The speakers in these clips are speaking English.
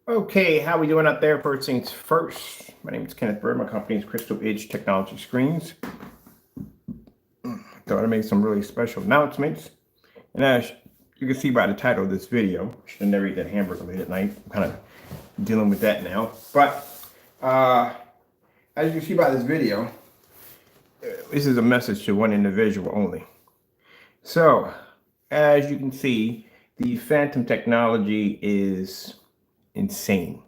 Okay, how we doing out there? First things first. My name is Kenneth Bird. My company is Crystal Edge Technology Screens. Thought I'd make some really special announcements. And as you can see by the title of this video, should have never eat that hamburger late at night. I'm kind of dealing with that now. But as you can see by this video, this is a message to one individual only. So, as you can see, the Phantom technology is insane.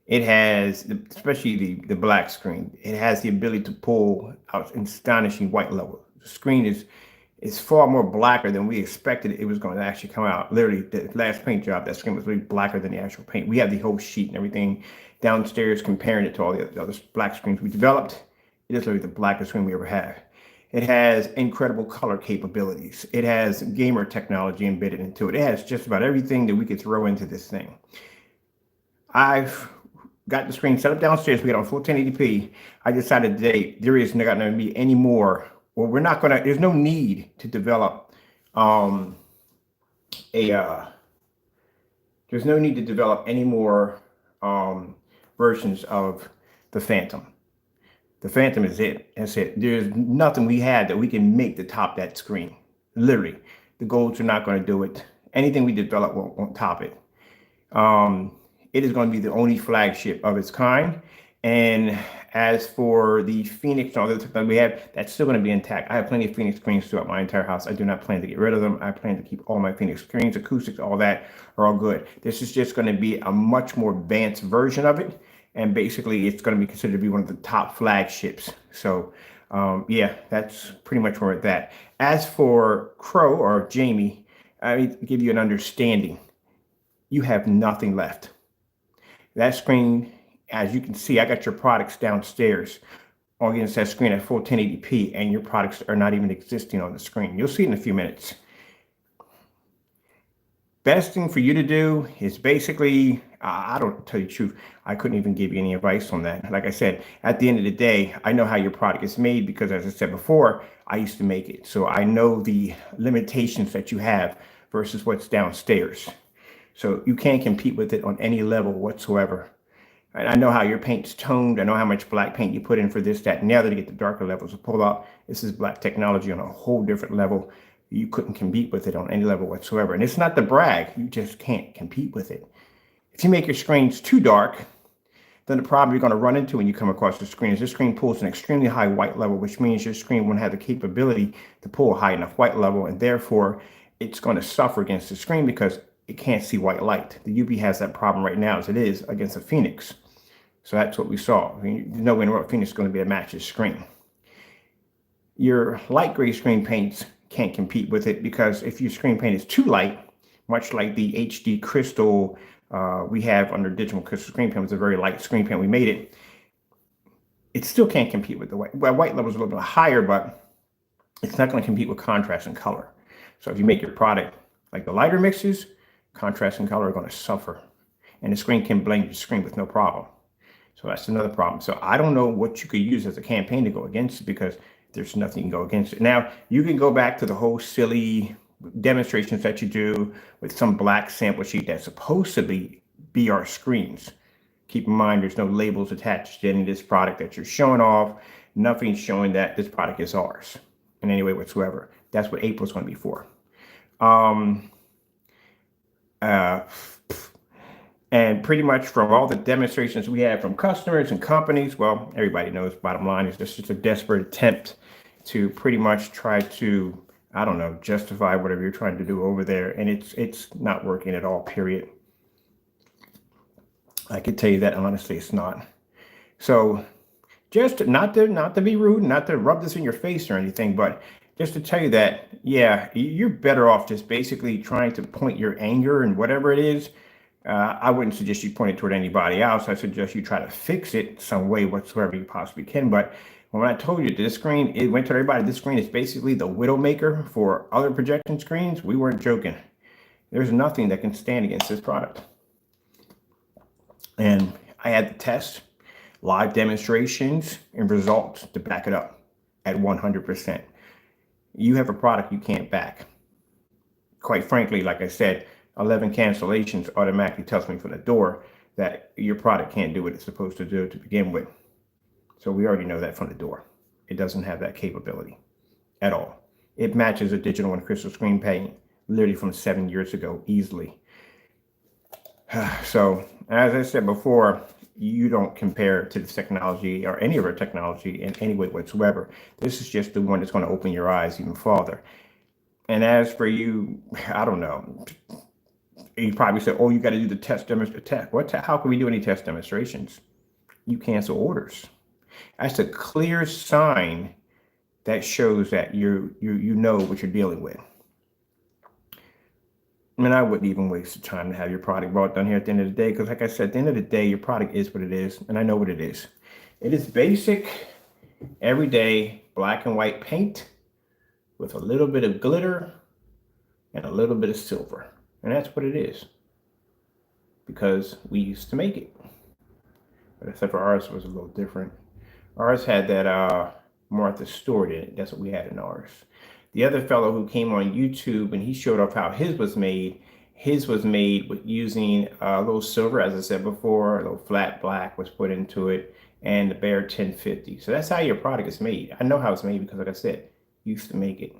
It has, especially the black screen, it has the ability to pull out astonishing white level. The screen is far more blacker than we expected it was going to actually come out. Literally, the last paint job, that screen was really blacker than the actual paint. We have the whole sheet and everything downstairs comparing it to all the other black screens we developed. It is literally the blackest screen we ever had. It has incredible color capabilities. It has gamer technology embedded into it. It has just about everything that we could throw into this thing. I've got the screen set up downstairs. We got on full 1080p. I decided today there is not going to be any more, or we're not going to, there's no need to develop there's no need to develop any more versions of the Phantom. The Phantom is it. That's it. There's nothing we had that we can make to top that screen. Literally, the golds are not going to do it. Anything we develop won't top it. It is going to be the only flagship of its kind. And as for the Phoenix and all the other that we have, that's still going to be intact. I have plenty of Phoenix screens throughout my entire house. I do not plan to get rid of them. I plan to keep all my Phoenix screens, acoustics, all that are all good. This is just going to be a much more advanced version of it. And basically, it's going to be considered to be one of the top flagships. So, yeah, that's pretty much where it's at. As for Crow or Jamie, I give you an understanding. You have nothing left. That screen, as you can see, I got your products downstairs against that screen at full 1080p, and your products are not even existing on the screen. You'll see it in a few minutes. Best thing for you to do is basically, I don't tell you the truth, I couldn't even give you any advice on that. Like I said, at the end of the day, I know how your product is made because, as I said before, I used to make it. So I know the limitations that you have versus what's downstairs. So you can't compete with it on any level whatsoever. And I know how your paint's toned. I know how much black paint you put in for this, that, and the other to get the darker levels to pull out. This is black technology on a whole different level. You couldn't compete with it on any level whatsoever. And it's not to brag. You just can't compete with it. If you make your screens too dark, then the problem you're going to run into when you come across the screen is this screen pulls an extremely high white level, which means your screen won't have the capability to pull a high enough white level, and therefore it's going to suffer against the screen because it can't see white light. The UV has that problem right now as it is against a Phoenix. So that's what we saw. I mean, there's no way in the world Phoenix is going to be a match this screen. Your light gray screen paints can't compete with it because if your screen paint is too light, much like the HD crystal we have under digital crystal screen paint, was a very light screen paint, we made it still can't compete with the white. Well, white level is a little bit higher, but it's not going to compete with contrast and color. So if you make your product like the lighter mixes, contrast and color are going to suffer, and the screen can blend your screen with no problem. So that's another problem. So I don't know what you could use as a campaign to go against it because there's nothing you can go against it. Now, you can go back to the whole silly demonstrations that you do with some black sample sheet that's supposed to be our screens. Keep in mind, there's no labels attached to any of this product that you're showing off. Nothing's showing that this product is ours in any way whatsoever. That's what April's going to be for. And pretty much from all the demonstrations we have from customers and companies, well, everybody knows bottom line is this is a desperate attempt to pretty much try to, I don't know, justify whatever you're trying to do over there. And it's not working at all, period. I can tell you that honestly, it's not. So just not to be rude, not to rub this in your face or anything, but just to tell you that, yeah, you're better off just basically trying to point your anger and whatever it is. I wouldn't suggest you point it toward anybody else. I suggest you try to fix it some way whatsoever you possibly can. But when I told you this screen, it went to everybody. This screen is basically the Widowmaker for other projection screens. We weren't joking. There's nothing that can stand against this product. And I had to test live demonstrations and results to back it up at 100%. You have a product you can't back. Quite frankly, like I said, 11 cancellations automatically tells me from the door that your product can't do what it's supposed to do to begin with. So we already know that from the door. It doesn't have that capability at all. It matches a digital and crystal screen paint literally from 7 years ago easily. So as I said before, you don't compare to this technology or any of our technology in any way whatsoever. This is just the one that's going to open your eyes even farther. And as for you, I don't know. You probably said, "Oh, you got to do the test demonstration." How can we do any test demonstrations? You cancel orders. That's a clear sign that shows that you know what you're dealing with. I mean, I wouldn't even waste the time to have your product brought down here at the end of the day, because like I said, at the end of the day, your product is what it is, and I know what it is. It is basic, everyday black and white paint with a little bit of glitter and a little bit of silver. And that's what it is, because we used to make it. But except for ours was a little different. Ours had that Martha Stewart in it. That's what we had in ours. The other fellow who came on YouTube and he showed off how his was made with using a little silver, as I said before, a little flat black was put into it, and the Bear 1050. So that's how your product is made. I know how it's made because, like I said, used to make it.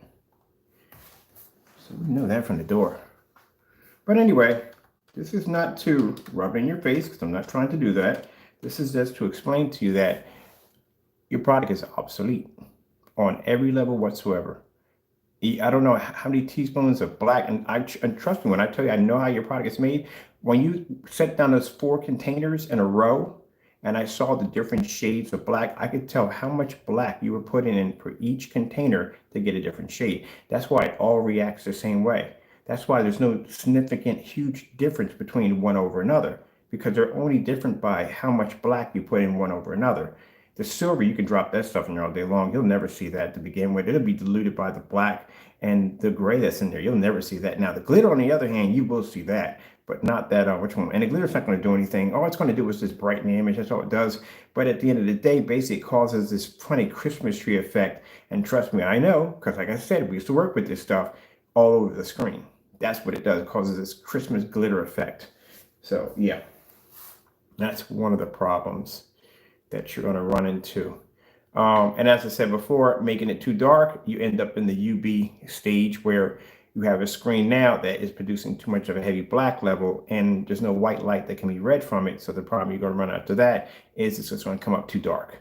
So we know that from the door. But anyway, this is not to rub in your face, because I'm not trying to do that. This is just to explain to you that your product is obsolete on every level whatsoever. I don't know how many teaspoons of black, and trust me when I tell you, I know how your product is made. When you set down those 4 containers in a row, and I saw the different shades of black, I could tell how much black you were putting in for each container to get a different shade. That's why it all reacts the same way. That's why there's no significant, huge difference between one over another, because they're only different by how much black you put in one over another. The silver, you can drop that stuff in there all day long. You'll never see that to begin with. It'll be diluted by the black and the gray that's in there. You'll never see that. Now, the glitter, on the other hand, you will see that, but not that, which one? And the glitter's not going to do anything. All it's going to do is just brighten the image. That's all it does. But at the end of the day, basically, it causes this funny Christmas tree effect. And trust me, I know, because like I said, we used to work with this stuff all over the screen. That's what it does. It causes this Christmas glitter effect. So, yeah, that's one of the problems that you're going to run into. And as I said before, making it too dark, you end up in the UV stage where you have a screen now that is producing too much of a heavy black level, and there's no white light that can be read from it. So the problem you're going to run after that is it's just going to come up too dark.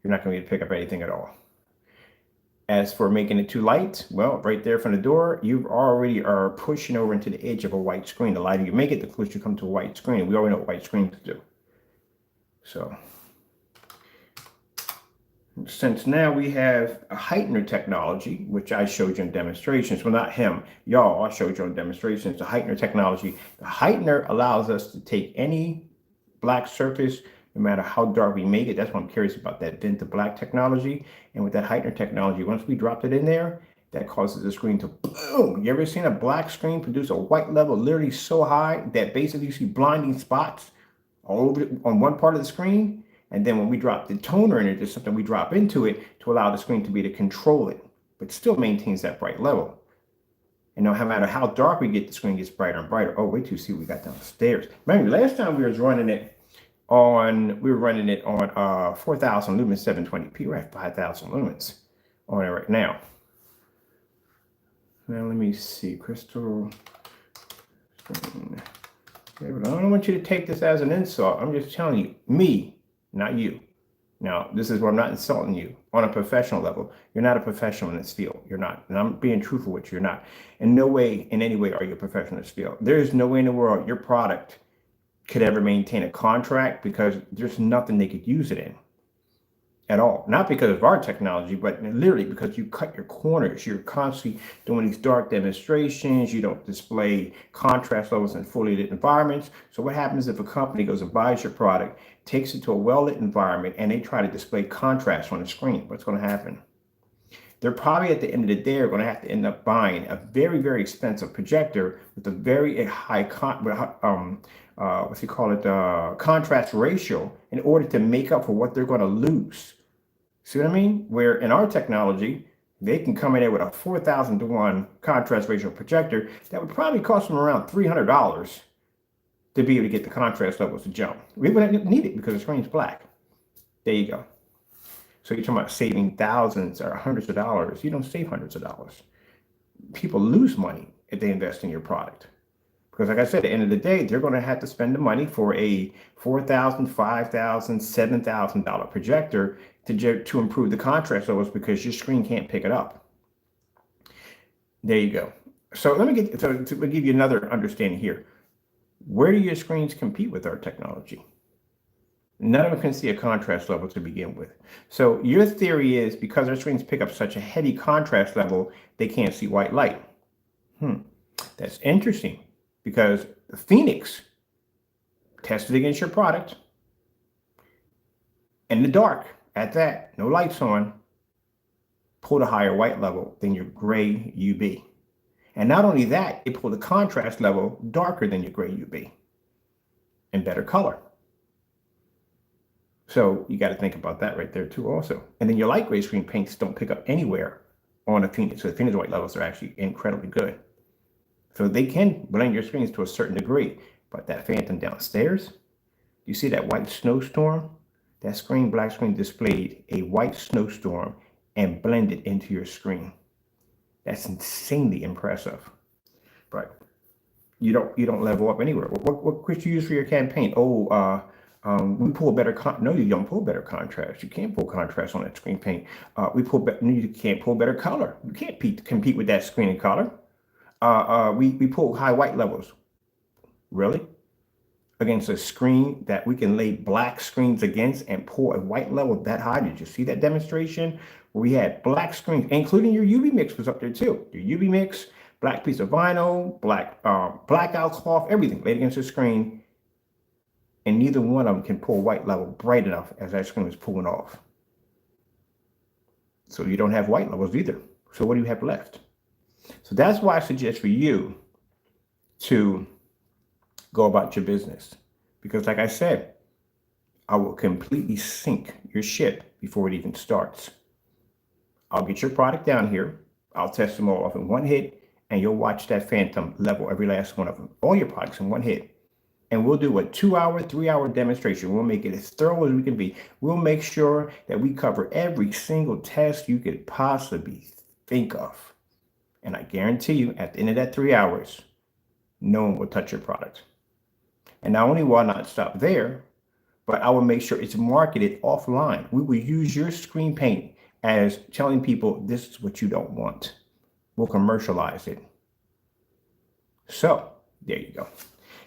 You're not going to be able to pick up anything at all. As for making it too light, well, right there from the door, you already are pushing over into the edge of a white screen. The lighter you make it, the closer you come to a white screen. We already know what white screens do. So since now we have a heightener technology, which I showed you in demonstrations, well, not him, y'all, I showed you in demonstrations, the heightener technology. The heightener allows us to take any black surface, no matter how dark we make it. That's what I'm curious about, that vent to black technology. And with that heightener technology, once we dropped it in there, that causes the screen to boom. You ever seen a black screen produce a white level literally so high that basically you see blinding spots all over on one part of the screen? And then when we drop the toner in it, there's something we drop into it to allow the screen to be able to control it, but still maintains that bright level. And no matter how dark we get, the screen gets brighter and brighter. Oh, wait till you see what we got downstairs. Remember, last time we were running it on 4,000 lumens 720p. We're at 5,000 lumens on it right now. Now let me see, crystal screen. I don't want you to take this as an insult. I'm just telling you, me, not you. Now, this is where I'm not insulting you on a professional level. You're not a professional in this field. You're not. And I'm being truthful with you. You're not. In no way, in any way, are you a professional in this field. There is no way in the world your product could ever maintain a contract, because there's nothing they could use it in at all. Not because of our technology, but literally because you cut your corners. You're constantly doing these dark demonstrations. You don't display contrast levels in fully lit environments. So what happens if a company goes and buys your product, takes it to a well-lit environment, and they try to display contrast on the screen? What's going to happen? They're probably at the end of the day are going to have to end up buying a very, very expensive projector with a very high contrast ratio in order to make up for what they're going to lose. See what I mean? Where in our technology, they can come in there with a 4,000 to 1 contrast ratio projector that would probably cost them around $300. to be able to get the contrast levels to jump. We wouldn't need it because the screen's black. There you go. So you're talking about saving thousands or hundreds of dollars. You don't save hundreds of dollars. People lose money if they invest in your product. Because like I said, at the end of the day, they're going to have to spend the money for a $4,000, $5,000, $7,000 projector to improve the contrast levels because your screen can't pick it up. There you go. So let me to give you another understanding here. Where do your screens compete with our technology? None of them can see a contrast level to begin with. So your theory is because our screens pick up such a heavy contrast level, they can't see white light. That's interesting because the Phoenix tested against your product in the dark at that, no lights on, pulled a higher white level than your gray UV. And not only that, it pulled a contrast level darker than your gray UV and better color. So you got to think about that right there too also. And then your light gray screen paints don't pick up anywhere on a Phoenix. So the Phoenix white levels are actually incredibly good. So they can blend your screens to a certain degree. But that Phantom downstairs, you see that white snowstorm? That screen, black screen displayed a white snowstorm and blended into your screen. That's insanely impressive. But you don't level up anywhere. What could you use for your campaign? We pull better no, you don't pull better contrast. You can't pull contrast on that screen paint. You can't pull better color. You can't compete with that screen in color. We pull high white levels. Really? Against a screen that we can lay black screens against and pull a white level that high. Did you see that demonstration? Where we had black screens, including your UV mix was up there too. Your UV mix, black piece of vinyl, blackout cloth, everything laid against the screen. And neither one of them can pull white level bright enough as that screen was pulling off. So you don't have white levels either. So what do you have left? So that's why I suggest for you to go about your business. Because like I said, I will completely sink your ship before it even starts. I'll get your product down here. I'll test them all off in one hit, and you'll watch that Phantom level every last one of them. All your products in one hit. And we'll do a 2-hour, 3-hour demonstration. We'll make it as thorough as we can be. We'll make sure that we cover every single test you could possibly think of. And I guarantee you, at the end of that 3 hours, no one will touch your product. And not only will I not stop there, but I will make sure it's marketed offline. We will use your screen paint as telling people this is what you don't want. We'll commercialize it. So there you go.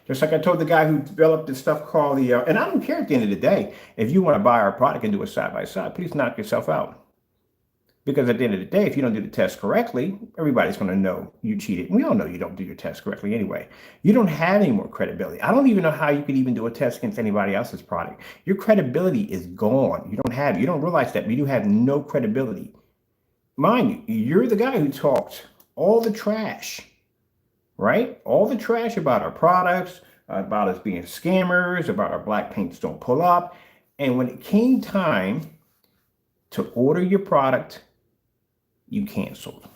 Just like I told the guy who developed this stuff called and I don't care at the end of the day, if you want to buy our product and do it side by side, please knock yourself out. Because at the end of the day, if you don't do the test correctly, everybody's going to know you cheated. And we all know you don't do your test correctly anyway. You don't have any more credibility. I don't even know how you could even do a test against anybody else's product. Your credibility is gone. You don't realize that, but you have no credibility. Mind you, you're the guy who talked all the trash, right? All the trash about our products, about us being scammers, about our black paints don't pull up. And when it came time to order your product, you canceled.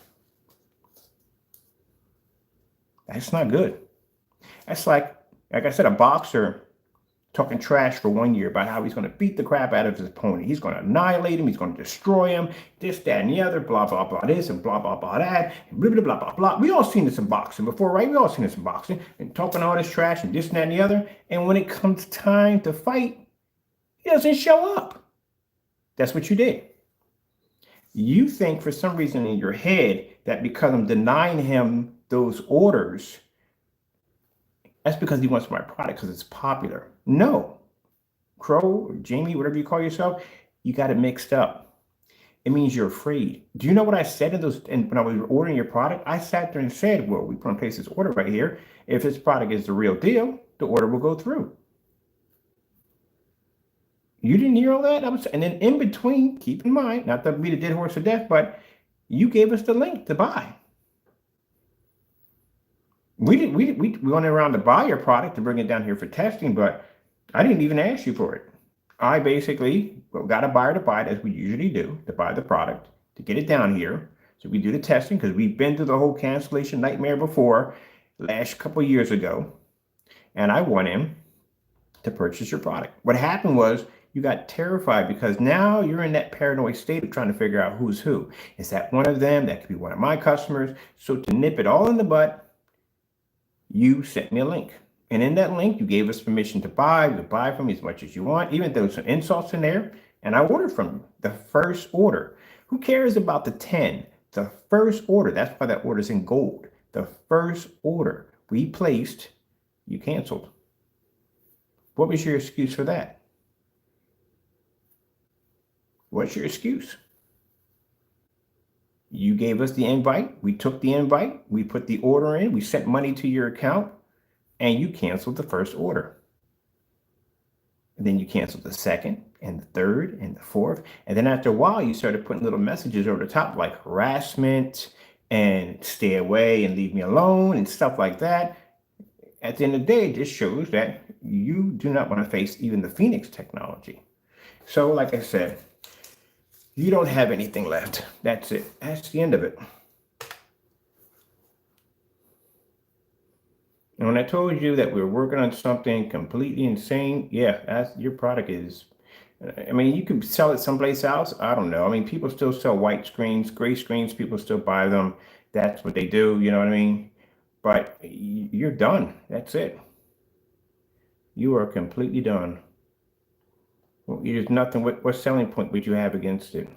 That's not good. That's like I said, a boxer talking trash for 1 year about how he's going to beat the crap out of his opponent. He's going to annihilate him. He's going to destroy him. This, that, and the other, blah, blah, blah, this, and blah, blah, blah, that, and blah, blah, blah, blah, blah. We all seen this in boxing before, right? We all seen this in boxing and talking all this trash and this, and that, and the other. And when it comes time to fight, he doesn't show up. That's what you did. You think for some reason in your head that because I'm denying him those orders, that's because he wants my product because it's popular. No. Crow or Jamie, whatever you call yourself, you got it mixed up. It means you're afraid. Do you know what I said when I was ordering your product? I sat there and said, well, we put in place this order right here. If this product is the real deal, the order will go through. You didn't hear all that? And then in between, keep in mind, not to beat a dead horse to death, but you gave us the link to buy. We went around to buy your product to bring it down here for testing, but I didn't even ask you for it. I basically got a buyer to buy it as we usually do, to buy the product, to get it down here. So we do the testing because we've been through the whole cancellation nightmare before last couple of years ago. and I want him to purchase your product. What happened was you got terrified because now you're in that paranoid state of trying to figure out who's who. Is that one of them? That could be one of my customers. So to nip it all in the butt, you sent me a link. And in that link, you gave us permission to buy. You buy from me as much as you want, even though some insults in there. And I ordered from you. The first order. Who cares about the 10? The first order. That's why that order's in gold. The first order we placed, you canceled. What was your excuse for that? What's your excuse? You gave us the invite. We took the invite. We put the order in. We sent money to your account. And you canceled the first order. And then you canceled the second and the third and the fourth. And then after a while, you started putting little messages over the top like harassment and stay away and leave me alone and stuff like that. At the end of the day, it just shows that you do not want to face even the Phoenix technology. So like I said, you don't have anything left. That's it. That's the end of it. And when I told you that we were working on something completely insane, yeah, that's your product is. I mean, you could sell it someplace else. I don't know. I mean, people still sell white screens, gray screens. People still buy them. That's what they do. You know what I mean? But you're done. That's it. You are completely done. Well, there's nothing. What selling point would you have against it?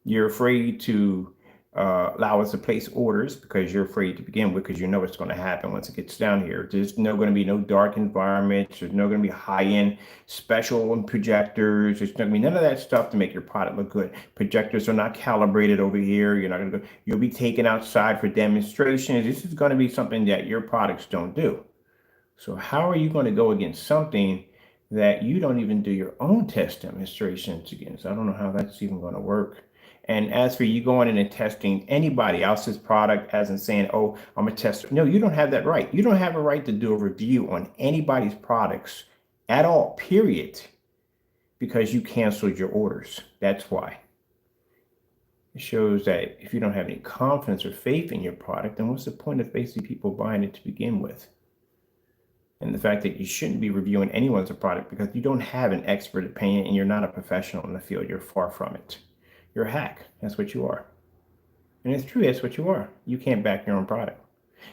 You're afraid to allow us to place orders because you're afraid to begin with, because you know what's going to happen once it gets down here. There's going to be no dark environments. There's no going to be high-end special projectors. There's not going to be none of that stuff to make your product look good. Projectors are not calibrated over here. You're not going to go. You'll be taken outside for demonstrations. This is going to be something that your products don't do. So how are you going to go against something that you don't even do your own test demonstrations against? I don't know how that's even going to work. And as for you going in and testing anybody else's product, as in saying, oh, I'm a tester. No, you don't have that right. You don't have a right to do a review on anybody's products at all, period, because you canceled your orders. That's why. It shows that if you don't have any confidence or faith in your product, then what's the point of basically people buying it to begin with? And the fact that you shouldn't be reviewing anyone's product because you don't have an expert opinion and you're not a professional in the field. You're far from it. You're a hack. That's what you are. And it's true. That's what you are. You can't back your own product.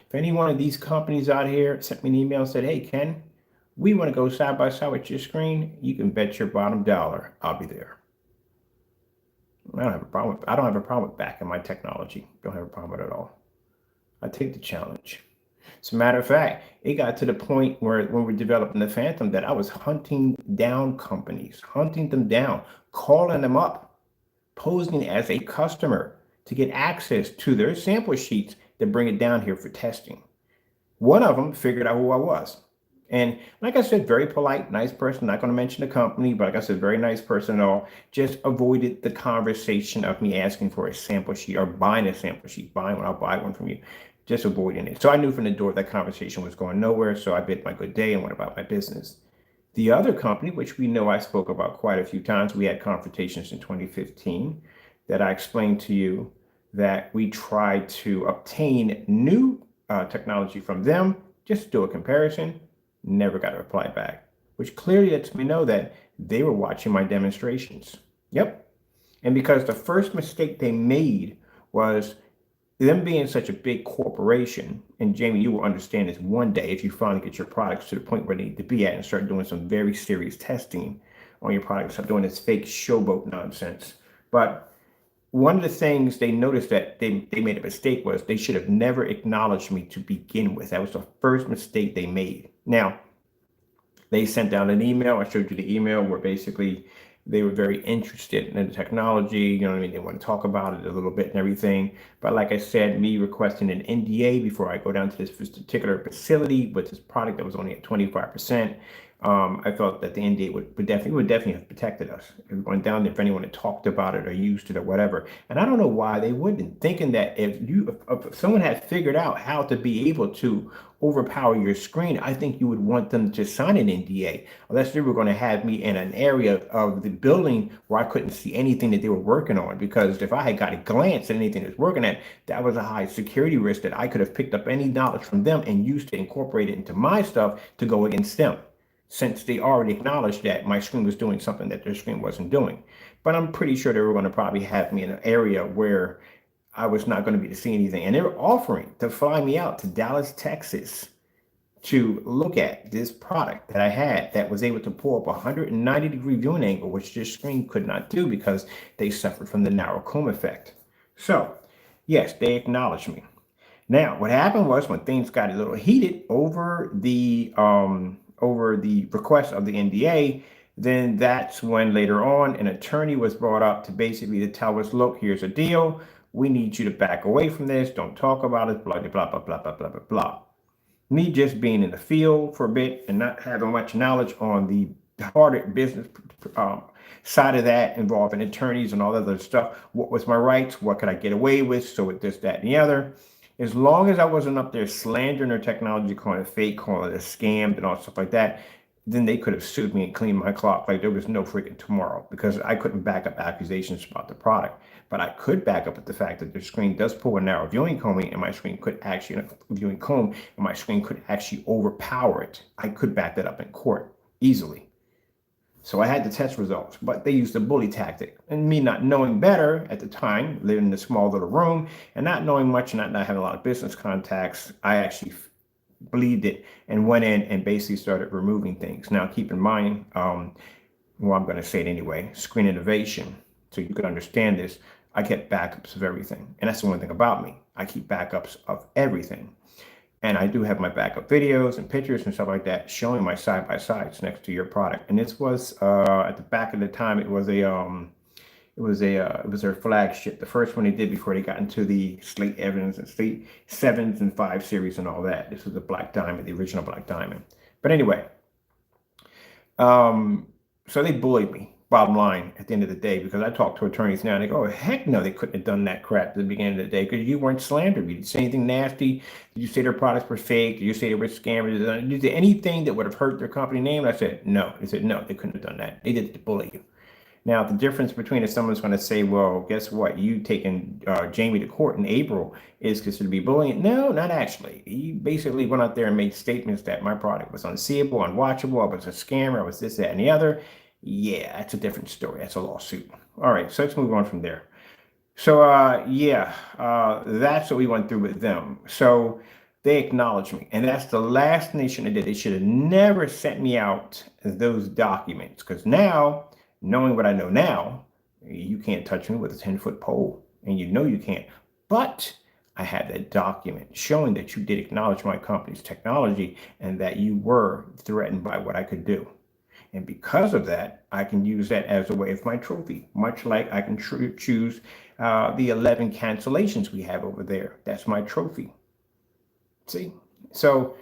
If any one of these companies out here sent me an email and said, hey, Ken, we want to go side by side with your screen, you can bet your bottom dollar I'll be there. I don't have a problem. I don't have a problem with backing my technology. Don't have a problem with it at all. I take the challenge. As a matter of fact, it got to the point where when we're developing the Phantom that I was hunting down companies, hunting them down, calling them up, posing as a customer to get access to their sample sheets to bring it down here for testing. One of them figured out who I was. And like I said, very polite, nice person, not going to mention the company, but like I said, very nice person and all, just avoided the conversation of me asking for a sample sheet or buying a sample sheet, buying one, I'll buy one from you, just avoiding it. So I knew from the door that conversation was going nowhere, so I bid my good day and went about my business. The other company, which we know I spoke about quite a few times, we had confrontations in 2015 that I explained to you that we tried to obtain new technology from them, just to do a comparison, never got a reply back, which clearly lets me know that they were watching my demonstrations. Yep. And because the first mistake they made was them being such a big corporation, and Jamie, you will understand this one day if you finally get your products to the point where they need to be at and start doing some very serious testing on your products, stop doing this fake showboat nonsense. But one of the things they noticed that they made a mistake was they should have never acknowledged me to begin with. That was the first mistake they made. Now, they sent down an email. I showed you the email where basically they were very interested in the technology. You know what I mean? They want to talk about it a little bit and everything. But like I said, me requesting an NDA before I go down to this particular facility with this product that was only at 25%. I felt that the NDA would definitely have protected us. If we went down there, if anyone had talked about it or used it or whatever. And I don't know why they wouldn't, thinking that if someone had figured out how to be able to overpower your screen, I think you would want them to sign an NDA, unless they were going to have me in an area of the building where I couldn't see anything that they were working on. Because if I had got a glance at anything that's working at, that was a high security risk that I could have picked up any knowledge from them and used to incorporate it into my stuff to go against them, since they already acknowledged that my screen was doing something that their screen wasn't doing. But I'm pretty sure they were going to probably have me in an area where I was not going to be to see anything. And they were offering to fly me out to Dallas, Texas to look at this product that I had that was able to pull up a 190-degree viewing angle, which this screen could not do because they suffered from the narrow comb effect. So, yes, they acknowledged me. Now, what happened was when things got a little heated over the request of the NDA, then that's when later on an attorney was brought up to basically to tell us, look, here's a deal. We need you to back away from this. Don't talk about it, blah, blah, blah, blah, blah, blah, blah, blah. Me just being in the field for a bit and not having much knowledge on the harder business side of that, involving attorneys and all that other stuff. What was my rights? What could I get away with? So with this, that, and the other. As long as I wasn't up there slandering their technology, calling it fake, calling it a scam and all stuff like that, then they could have sued me and cleaned my clock like there was no freaking tomorrow, because I couldn't back up accusations about the product. But I could back up with the fact that the screen does pull a narrow viewing comb, and my screen could actually, viewing comb, and my screen could actually overpower it. I could back that up in court easily. So I had the test results, but they used the bully tactic. And me not knowing better at the time, living in a small little room and not knowing much and not having a lot of business contacts, I actually believed it and went in and basically started removing things. Now, keep in mind, well, I'm going to say it anyway, Screen Innovation. So you can understand this. I kept backups of everything. And that's the one thing about me. I keep backups of everything. And I do have my backup videos and pictures and stuff like that showing my side-by-sides next to your product. And this was at the back of the time, it was their flagship, the first one they did before they got into the Slate Evans and Slate 7s and 5 series and all that. This was the Black Diamond, the original Black Diamond. But anyway, so they bullied me, bottom line, at the end of the day, because I talk to attorneys now and they go, oh, heck no, they couldn't have done that crap at the beginning of the day because you weren't slandered. You didn't say anything nasty. Did you say their products were fake? Did you say they were scammers? Did you say anything that would have hurt their company name? And I said, no. They said, no, they couldn't have done that. They did it to bully you. Now, the difference between if someone's going to say, well, guess what? You taking Jamie to court in April is considered to be bullying. No, not actually. He basically went out there and made statements that my product was unseeable, unwatchable, I was a scammer, I was this, that, and the other. Yeah, that's a different story. That's a lawsuit. All right, so let's move on from there. So, that's what we went through with them. So they acknowledged me. And that's the last thing they should have did. They should have never sent me out those documents. Because now, knowing what I know now, you can't touch me with a 10-foot pole. And you know you can't. But I had that document showing that you did acknowledge my company's technology and that you were threatened by what I could do. And because of that, I can use that as a way of my trophy, much like I can choose the 11 cancellations we have over there. That's my trophy. See? So,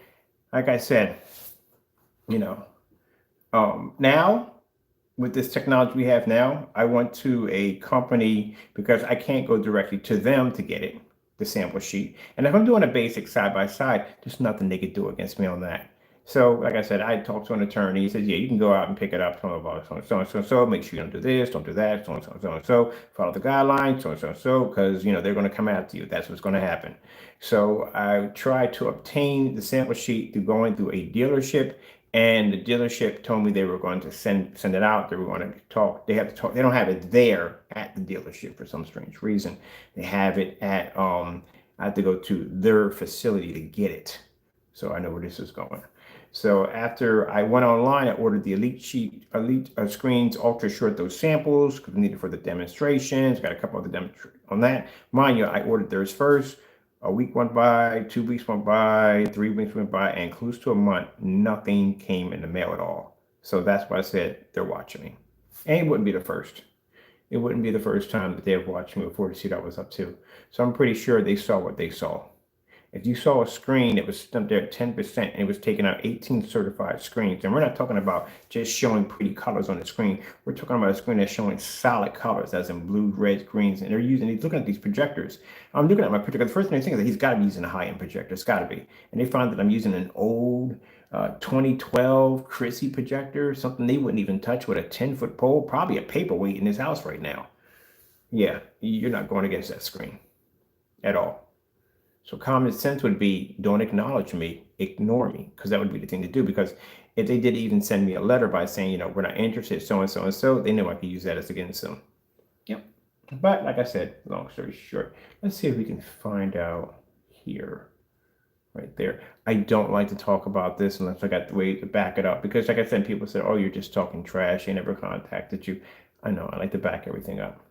like I said, now, with this technology we have now, I went to a company because I can't go directly to them to get it, the sample sheet. And if I'm doing a basic side-by-side, there's nothing they could do against me on that. So, like I said, I talked to an attorney. He says, yeah, you can go out and pick it up, so, make sure you don't do this, don't do that, so, follow the guidelines, so, because, they're going to come after you. That's what's going to happen. So I tried to obtain the sample sheet through going through a dealership, and the dealership told me they were going to send it out. They were going to talk. They have to talk. They don't have it there at the dealership for some strange reason. They have it at, I have to go to their facility to get it. So I know where this is going. So after I went online, I ordered the Elite screens, ultra short, those samples, because we needed for the demonstrations. Got a couple of the demonstrations on that. Mind you, I ordered theirs first. A week went by, 2 weeks went by, 3 weeks went by, and close to a month, nothing came in the mail at all. So that's why I said they're watching me. And it wouldn't be the first. It wouldn't be the first time that they have watched me before to see what I was up to. So I'm pretty sure they saw what they saw. If you saw a screen that was up there at 10% and it was taking out 18 certified screens, and we're not talking about just showing pretty colors on the screen. We're talking about a screen that's showing solid colors, as in blue, reds, greens, and he's looking at these projectors. I'm looking at my projector. The first thing I think is that he's got to be using a high-end projector. It's got to be. And they found that I'm using an old 2012 Chrissy projector, something they wouldn't even touch with a 10-foot pole, probably a paperweight in his house right now. Yeah, you're not going against that screen at all. So common sense would be, don't acknowledge me, ignore me, because that would be the thing to do. Because if they did even send me a letter by saying, you know, we're not interested, so and so and so, they know I could use that as against them. Yep. But like I said, long story short, let's see if we can find out here, right there. I don't like to talk about this unless I got the way to back it up, because like I said, people say, oh, you're just talking trash. They never contacted you. I know, I like to back everything up.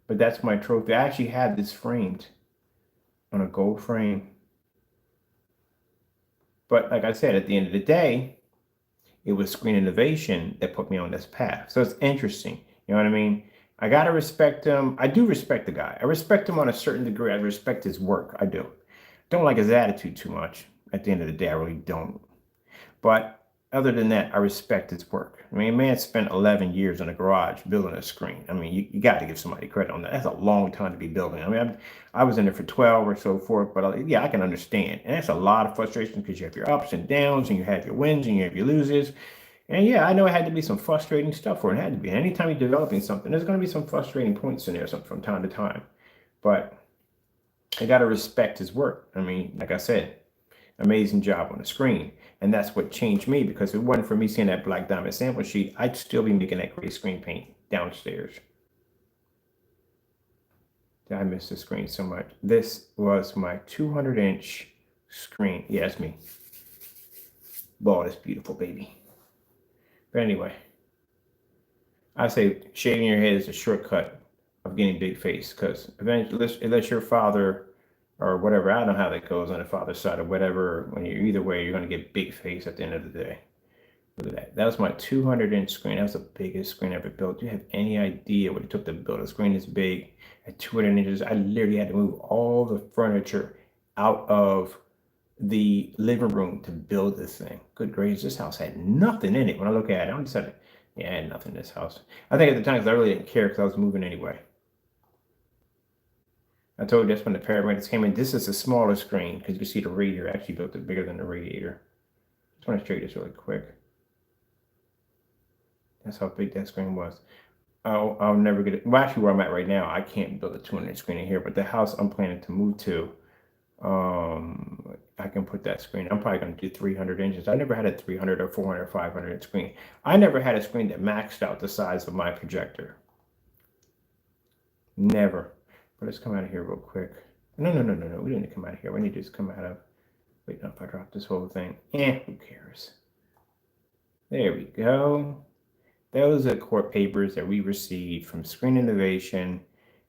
But that's my trophy. I actually had this framed on a gold frame. But like I said, at the end of the day, it was Screen Innovation that put me on this path. So it's interesting. You know what I mean? I got to respect him. I do respect the guy. I respect him on a certain degree. I respect his work. I do. Don't like his attitude too much. At the end of the day, I really don't. But other than that, I respect his work. I mean, a man spent 11 years in a garage building a screen. I mean, you got to give somebody credit on that. That's a long time to be building. I mean, I was in there for 12 or so forth, but yeah, I can understand. And that's a lot of frustration because you have your ups and downs, and you have your wins, and you have your loses. And yeah, I know it had to be some frustrating stuff, or it had to be. And anytime you're developing something, there's going to be some frustrating points in there from time to time. But I got to respect his work. I mean, like I said, amazing job on the screen. And that's what changed me, because if it wasn't for me seeing that black diamond sample sheet, I'd still be making that gray screen paint downstairs. I miss the screen so much. This was my 200-inch screen. Yeah, it's me. Ball this beautiful baby. But anyway, I say shaving your head is a shortcut of getting big face, because eventually, unless your father or whatever, I don't know how that goes on the father's side or whatever, when you're either way, you're going to get big face at the end of the day. Look at that. That was my 200-inch screen. That was the biggest screen I ever built. Do you have any idea what it took to build a screen this big at 200 inches? I literally had to move all the furniture out of the living room to build this thing. Good gracious, this house had nothing in it. When I look at it, I'm just like, yeah, I had nothing in this house. I think at the time, because I really didn't care, because I was moving anyway. I told you that's when the paramedics came in. This is a smaller screen, because you can see the radiator actually built it bigger than the radiator. Just want to show you this really quick. That's how big that screen was. I'll never get it. Well, actually, where I'm at right now, I can't build a 200 screen in here, but the house I'm planning to move to, I can put that screen. I'm probably going to do 300 inches. I never had a 300 or 400 or 500 screen. I never had a screen that maxed out the size of my projector. Never. But let's come out of here real quick. No. We didn't come out of here. We need to just come out of. Wait, no, if I drop this whole thing. Who cares? There we go. Those are court papers that we received from Screen Innovation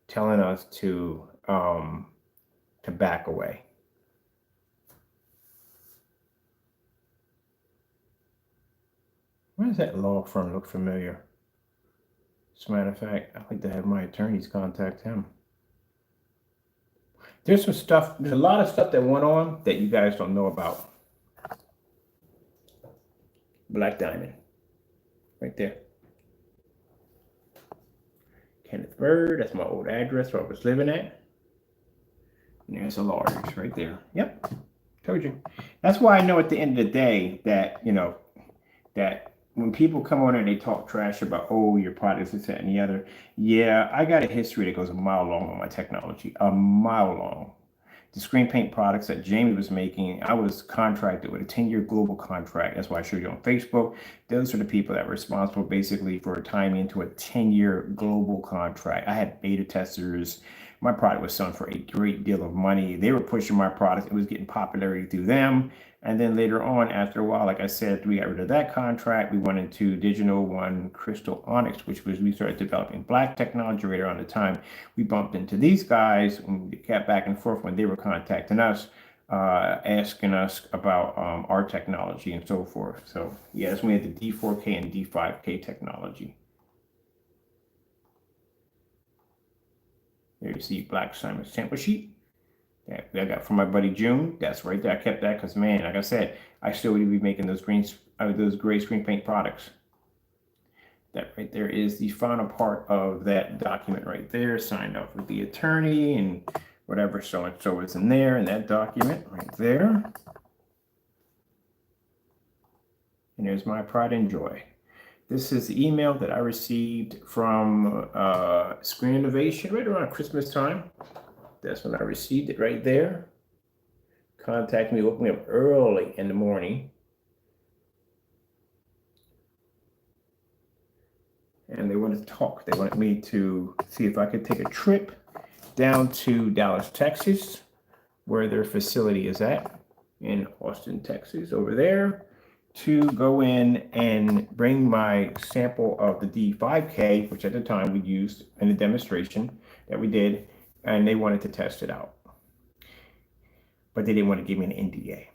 telling us to back away. Why does that law firm look familiar? As a matter of fact, I'd like to have my attorneys contact him. There's some stuff, there's a lot of stuff that went on that you guys don't know about. Black Diamond, right there. Kenneth Bird, that's my old address where I was living at. And there's a large right there. Yep, told you. That's why I know at the end of the day that, you know, that when people come on and they talk trash about, oh, your products, this, that, and the other. Yeah, I got a history that goes a mile long on my technology, a mile long. The screen paint products that Jamie was making, I was contracted with a 10-year global contract. That's why I showed you on Facebook. Those are the people that were responsible basically for tying me into a 10-year global contract. I had beta testers. My product was selling for a great deal of money. They were pushing my product. It was getting popularity through them. And then later on, after a while, like I said, we got rid of that contract. We went into Digital One Crystal Onyx, which was, we started developing black technology right around the time we bumped into these guys. And we kept back and forth when they were contacting us, asking us about our technology and so forth. So yeah, that's when we had the D4K and D5K technology. There you see Black Simon sample sheet. that I got from my buddy June. That's right there. I kept that because, man, like I said, I still would be making those those gray screen paint products. That right there is the final part of that document right there, signed off with the attorney and whatever so and so is in there in that document right there. And there's my pride and joy. This is the email that I received from Screen Innovation right around Christmas time. That's when I received it right there. Contact me, woke me up early in the morning. And they wanted to talk. They wanted me to see if I could take a trip down to Dallas, Texas, where their facility is at, in Austin, Texas, over there, to go in and bring my sample of the D5K, which at the time we used in a demonstration that we did, and they wanted to test it out. But they didn't want to give me an NDA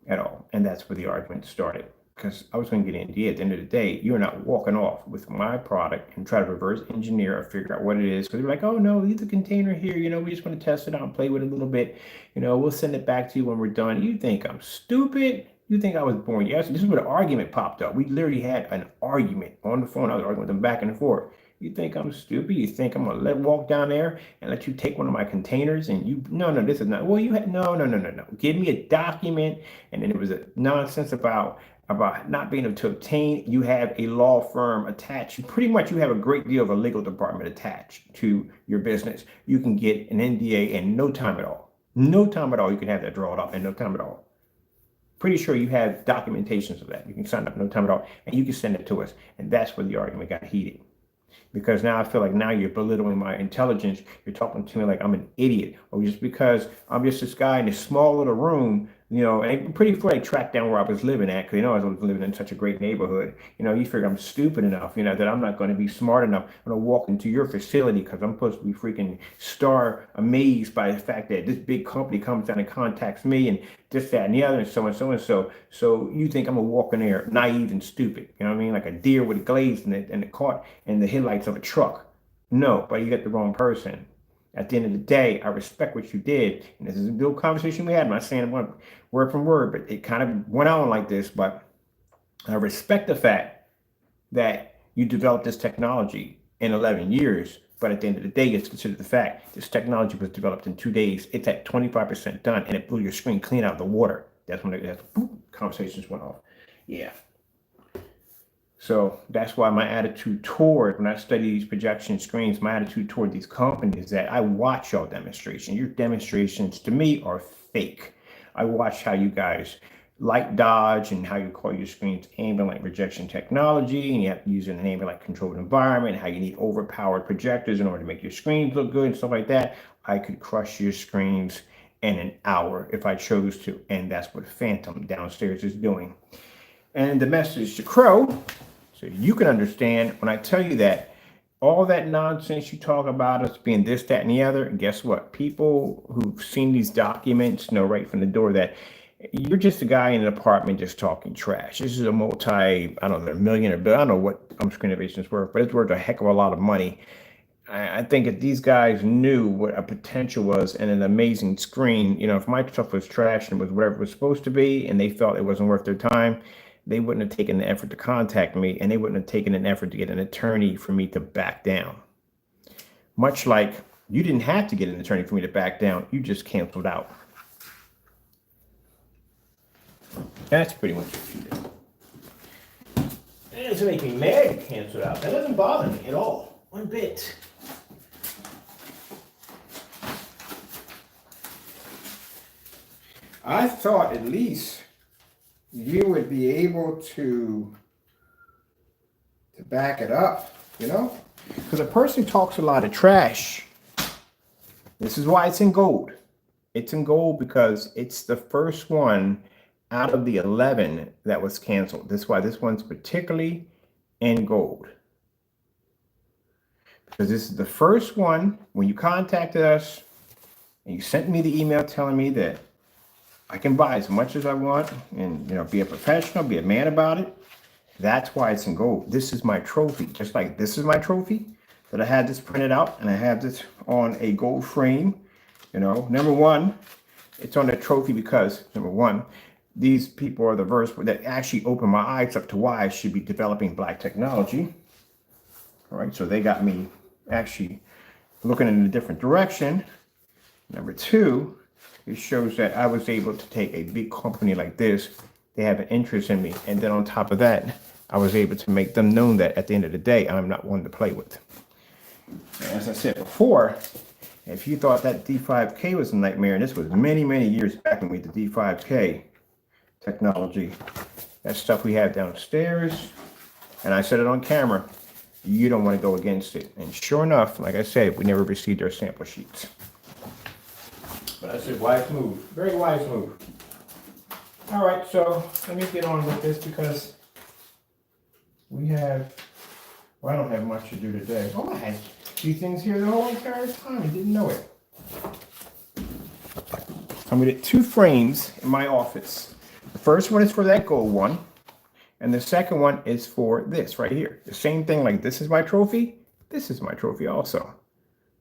at all. And that's where the argument started. Because I was going to get an NDA. At the end of the day, you're not walking off with my product and try to reverse engineer or figure out what it is. Because they're like, oh, no, leave the container here. You know, we just want to test it out and play with it a little bit. You know, we'll send it back to you when we're done. You think I'm stupid? You think I was born yesterday? This is where the argument popped up. We literally had an argument on the phone. I was arguing with them back and forth. You think I'm stupid? You think I'm gonna walk down there and let you take one of my containers and you? No, this is not. Well, you had no. Give me a document, and then it was a nonsense about not being able to obtain. You have a law firm attached. Pretty much, you have a great deal of a legal department attached to your business. You can get an NDA in no time at all. No time at all. You can have that drawn up in no time at all. Pretty sure you have documentations of that. You can sign up no time at all, and you can send it to us. And that's where the argument got heated. Because now I feel like now you're belittling my intelligence. You're talking to me like I'm an idiot, or just because I'm just this guy in this small little room, you know, and pretty before they tracked down where I was living at, because you know I was living in such a great neighborhood. You know, you figure I'm stupid enough, you know, that I'm not going to be smart enough. I'm going to walk into your facility because I'm supposed to be freaking star amazed by the fact that this big company comes down and contacts me and this, that, and the other, and so and so and so. So you think I'm gonna walk in there naive and stupid? You know what I mean? Like a deer with a glaze and the caught in the headlights of a truck. No, but you got the wrong person. At the end of the day, I respect what you did. And this is a good conversation we had. I'm not saying one word from word, but it kind of went on like this. But I respect the fact that you developed this technology in 11 years. But at the end of the day, it's considered the fact this technology was developed in 2 days. It's at 25% done, and it blew your screen clean out of the water. That's when conversations went off. Yeah. So that's why my attitude toward, when I study these projection screens, my attitude toward these companies is that I watch your demonstrations. Your demonstrations to me are fake. I watch how you guys light dodge and how you call your screens ambient light rejection technology, and you have to use an ambient light controlled environment, how you need overpowered projectors in order to make your screens look good and stuff like that. I could crush your screens in an hour if I chose to, and that's what Phantom downstairs is doing. And the message to Crow, so you can understand when I tell you that all that nonsense you talk about us being this, that, and the other, guess what? People who've seen these documents know right from the door that you're just a guy in an apartment just talking trash. This is a I don't know, $1 million or billion. I don't know what Screen Innovation is worth, but it's worth a heck of a lot of money. I think if these guys knew what a potential was in an amazing screen, you know, if my stuff was trash and was whatever it was supposed to be, and they felt it wasn't worth their time, they wouldn't have taken the effort to contact me, and they wouldn't have taken an effort to get an attorney for me to back down. Much like you didn't have to get an attorney for me to back down, you just canceled out. That's pretty much what you did. It doesn't make me mad to cancel out. That doesn't bother me at all. One bit. I thought at least you would be able to back it up, you know? Because a person talks a lot of trash. This is why it's in gold. It's in gold because it's the first one out of the 11 that was canceled. That's why this one's particularly in gold. Because this is the first one when you contacted us and you sent me the email telling me that I can buy as much as I want and, you know, be a professional, be a man about it. That's why it's in gold. This is my trophy. Just like this is my trophy that I had this printed out and I have this on a gold frame. You know, number one, It's on the trophy because, number one, these people are the verse that actually opened my eyes up to why I should be developing black technology. All right, so they got me actually looking in a different direction. Number two, it shows that I was able to take a big company like this. They have an interest in me. And then on top of that, I was able to make them known that at the end of the day, I'm not one to play with. As I said before, if you thought that D5K was a nightmare, and this was many, many years back when we had the D5K technology, that stuff we have downstairs, and I said it on camera, you don't want to go against it. And sure enough, like I said, we never received our sample sheets. But I said, wise move, very wise move. All right, so let me get on with this because we have, well, I don't have much to do today. Oh, I had these things here the whole entire time. I didn't know it. I'm gonna get 2 frames in my office. The first one is for that gold one, and the second one is for this right here. The same thing, like this is my trophy. This is my trophy also.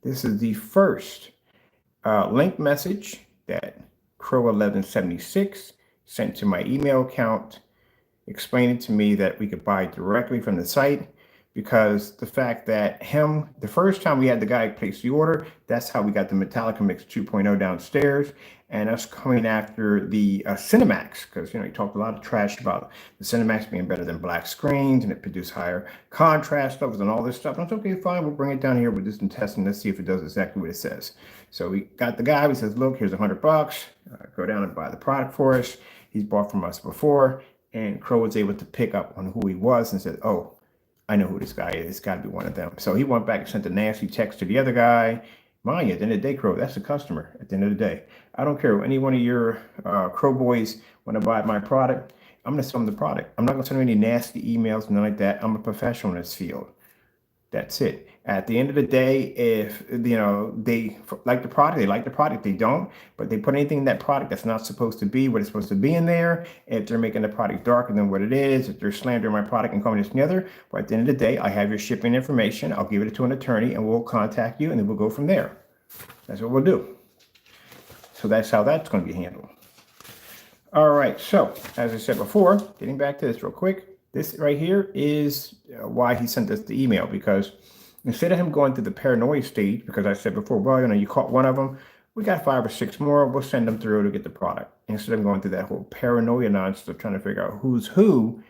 This is the first link message that Crows1176 sent to my email account, explaining to me that we could buy directly from the site, because the fact that the first time we had the guy place the order, that's how we got the Metallica Mix 2.0 downstairs, and us coming after the Cinemax, because, you know, he talked a lot of trash about the Cinemax being better than black screens, and it produced higher contrast levels and all this stuff. And it's okay, fine, we'll bring it down here, we'll do some testing, let's see if it does exactly what it says. So we got the guy, he says, look, here's $100, go down and buy the product for us. He's bought from us before, and Crow was able to pick up on who he was and said, oh, I know who this guy is. It's got to be one of them. So he went back and sent a nasty text to the other guy. Mind you, at the end of the day, Crow, that's the customer at the end of the day. I don't care if any one of your Crow boys want to buy my product. I'm going to sell them the product. I'm not going to send them any nasty emails, nothing like that. I'm a professional in this field. That's it. At the end of the day, if, you know, they like the product, they like the product, they don't, but they put anything in that product that's not supposed to be what it's supposed to be in there, if they're making the product darker than what it is, if they're slandering my product and calling this together, but at the end of the day, I have your shipping information. I'll give it to an attorney and we'll contact you and then we'll go from there. That's what we'll do. So that's how that's going to be handled. All right. So as I said before, getting back to this real quick, this right here is why he sent us the email, because instead of him going through the paranoia stage, because I said before, well, you know, you caught one of them, we got 5 or 6 more, we'll send them through to get the product. Instead of going through that whole paranoia nonsense of trying to figure out who's who,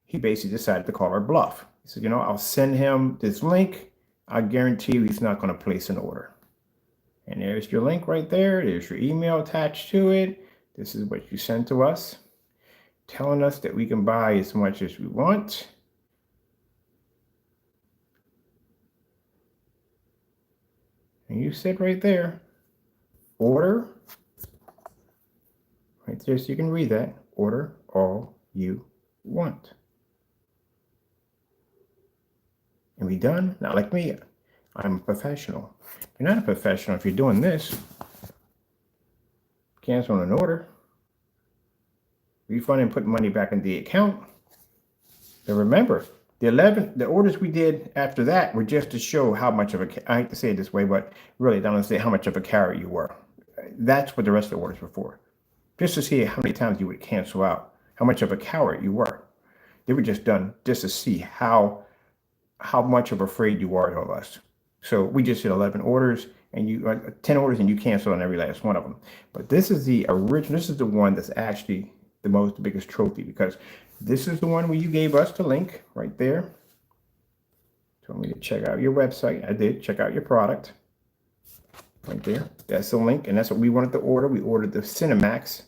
he basically decided to call our bluff. He said, you know, I'll send him this link. I guarantee you he's not going to place an order. And there's your link right there. There's your email attached to it. This is what you sent to us, telling us that we can buy as much as we want. And you said right there, order, right there, so you can read that, order all you want. And we done? Not like me. I'm a professional. You're not a professional if you're doing this. Cancel an order. Refund and put money back in the account. But remember, the orders we did after that were just to show how much of a, I hate to say it this way, but really I don't say how much of a carrier you were. That's what the rest of the orders were for. Just to see how many times you would cancel out, how much of a coward you were. They were just done just to see how much of afraid you are of us. So we just did 11 orders and 10 orders and you canceled on every last one of them. But this is the original, this is the one that's actually the biggest trophy, because this is the one where you gave us the link right there. Told me to check out your website. I did check out your product right there. That's the link, and that's what we wanted to order. We ordered the Cinemax.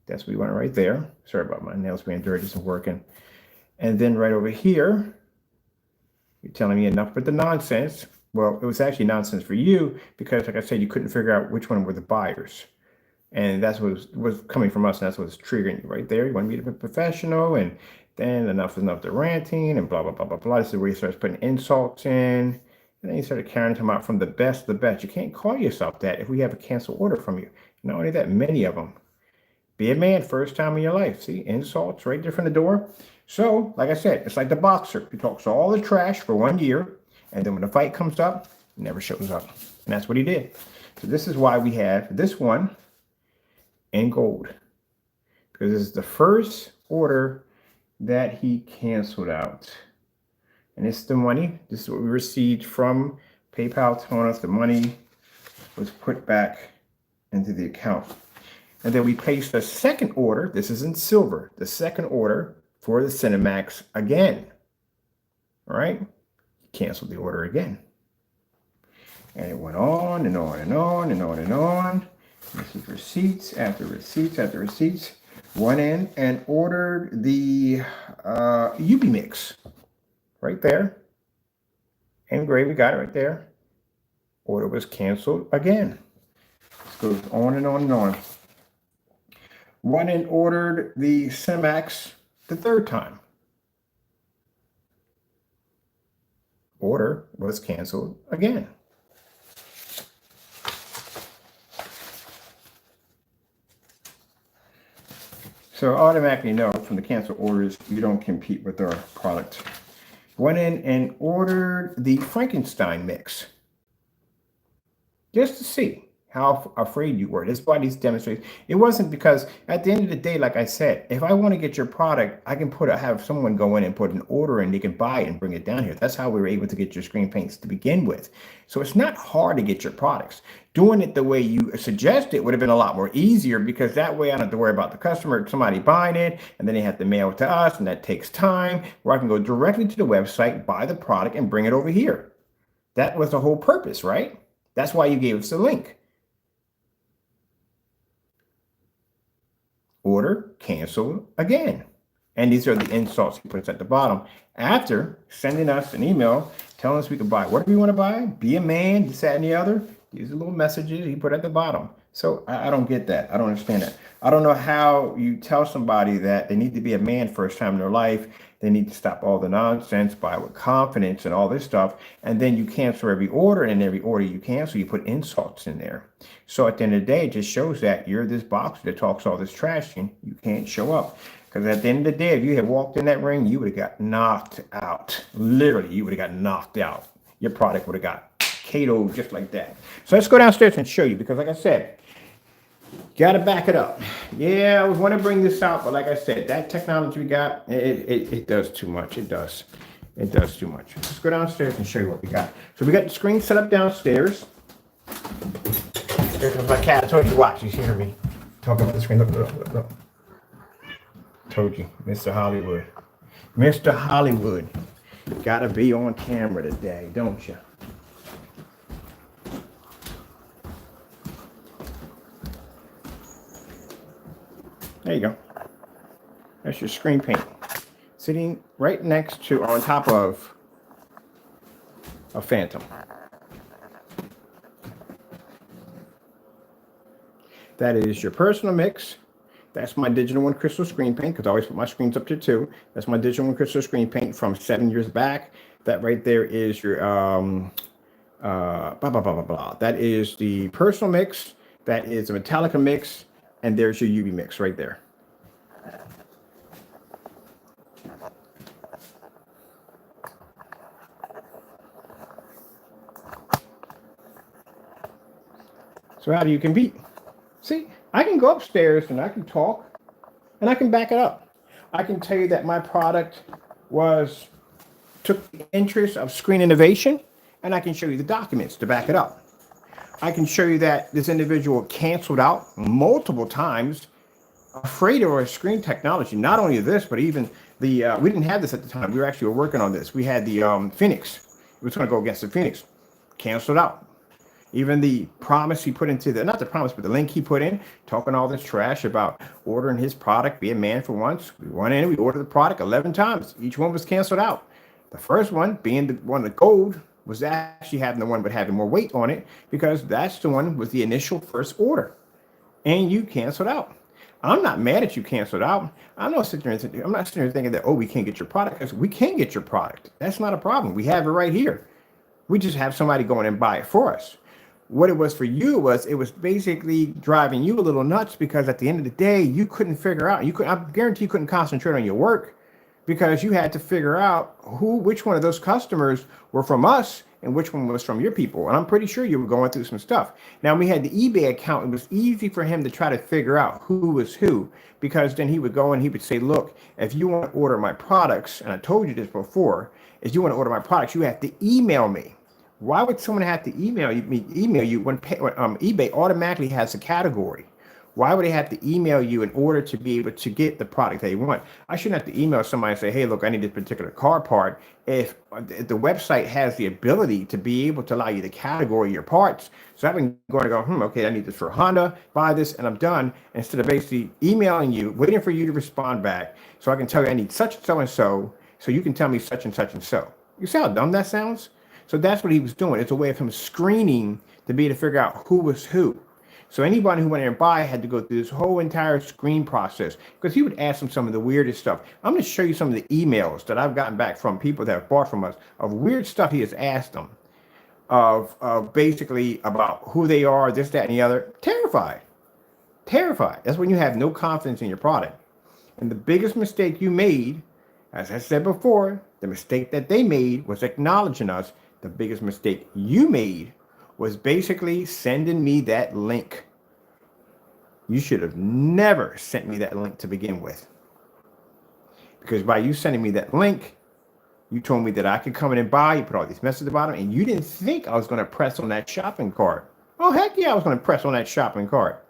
That's what we wanted right there. Sorry about my nails being dirty, isn't working. And then right over here, you're telling me enough with the nonsense. Well, it was actually nonsense for you because, like I said, you couldn't figure out which one were the buyers. And that's what was coming from us, and that's what's triggering you right there. You want me to be professional, and then enough is enough to ranting, and blah, blah, blah, blah, blah. This is where he starts putting insults in, and then he started carrying them out from the best to the best. You can't call yourself that if we have a cancel order from you. Not only that, many of them. Be a man, first time in your life. See, insults right there from the door. So, like I said, it's like the boxer. He talks all the trash for 1 year, and then when the fight comes up, he never shows up. And that's what he did. So this is why we have this one. in gold, because this is the first order that he canceled out. And it's the money. This is what we received from PayPal telling us the money was put back into the account. And then we placed a second order. This is in silver. The second order for the Cinemax again. All right. Canceled the order again. And it went on and on and on and on and on. This is receipts after receipts after receipts. Went in and ordered the UB mix right there. Engraved, we got it right there. Order was canceled again. This goes on and on and on. Went and ordered the Cinemax the third time. Order was canceled again. So automatically know from the cancel orders, you don't compete with our product. Went in and ordered the Frankenstein mix just to see how afraid you were. This body's demonstrated. It wasn't because at the end of the day, like I said, if I want to get your product, I can have someone go in and put an order in, they can buy it and bring it down here. That's how we were able to get your screen paints to begin with. So it's not hard to get your products. Doing it the way you suggested would have been a lot more easier, because that way I don't have to worry about the customer, somebody buying it, and then they have to mail it to us, and that takes time, where I can go directly to the website, buy the product, and bring it over here. That was the whole purpose, right? That's why you gave us the link. Order canceled again. And these are the insults he puts at the bottom after sending us an email telling us we could buy whatever we want to buy, be a man, this, that, and the other. These are little messages he put at the bottom. So I don't get that. I don't understand that. I don't know how you tell somebody that they need to be a man first time in their life. They need to stop all the nonsense, buy with confidence and all this stuff. And then you cancel every order, and every order you cancel, you put insults in there. So at the end of the day, it just shows that you're this boxer that talks all this trash and you can't show up. Because at the end of the day, if you had walked in that ring, you would have got knocked out. Literally, you would have got knocked out. Your product would have got KO'd just like that. So let's go downstairs and show you, because like I said, got to back it up. Yeah, I was want to bring this out, but like I said, that technology we got, it does too much. It does. It does too much. Let's go downstairs and show you what we got. So we got the screen set up downstairs. Here comes my cat. I told you, watch. You hear me talking about the screen. Look. Told you, Mr. Hollywood. Mr. Hollywood. Got to be on camera today, don't you? There you go. That's your screen paint. Sitting right next to, on top of a Phantom. That is your personal mix. That's my Digital One Crystal screen paint, because I always put my screens up there too. That's my Digital One Crystal screen paint from 7 years back. That right there is your, That is the personal mix. That is a Metallica mix. And there's your UV mix right there. So how do you compete? See, I can go upstairs and I can talk and I can back it up. I can tell you that my product took the interest of screen innovation, and I can show you the documents to back it up. I can show you that this individual canceled out multiple times, afraid of our screen technology. Not only this, but even the, we didn't have this at the time. We were actually working on this. We had the Phoenix. It was going to go against the Phoenix. Canceled out. Even the promise he put into not the promise, but the link he put in, talking all this trash about ordering his product, be a man for once. We went in, we ordered the product 11 times. Each one was canceled out. The first one, being the one of the gold, was actually having the one but having more weight on it, because that's the one was the initial first order, and you canceled out. I'm not mad at you canceled out. I'm not sitting there thinking that, oh, we can't get your product. Because we can get your product. That's not a problem. We have it right here. We just have somebody go in and buy it for us. What it was for you was, it was basically driving you a little nuts, because at the end of the day, you couldn't figure out, I guarantee you couldn't concentrate on your work, because you had to figure out which one of those customers were from us and which one was from your people. And I'm pretty sure you were going through some stuff. Now, we had the eBay account. It was easy for him to try to figure out who was who, because then he would go and he would say, look, if you want to order my products, and I told you this before, if you want to order my products, you have to email me. Why would someone have to email you when eBay automatically has a category? Why would they have to email you in order to be able to get the product they want? I shouldn't have to email somebody and say, hey, look, I need this particular car part. If the website has the ability to be able to allow you to category your parts, so I've been going to go, okay, I need this for Honda, buy this, and I'm done, instead of basically emailing you, waiting for you to respond back, so I can tell you I need such and so, so you can tell me such and so. You see how dumb that sounds? So that's what he was doing. It's a way of him screening to be able to figure out who was who. So anybody who went in and buy had to go through this whole entire screen process, because he would ask them some of the weirdest stuff. I'm going to show you some of the emails that I've gotten back from people that have bought from us of weird stuff he has asked them of basically about who they are, this, that, and the other. Terrified. That's when you have no confidence in your product. And the biggest mistake you made, as I said before, the mistake that they made was acknowledging us. The biggest mistake you made was basically sending me that link. You should have never sent me that link to begin with. Because by you sending me that link, you told me that I could come in and buy. You put all these messages about it, and you didn't think I was going to press on that shopping cart. Oh, heck yeah, I was going to press on that shopping cart.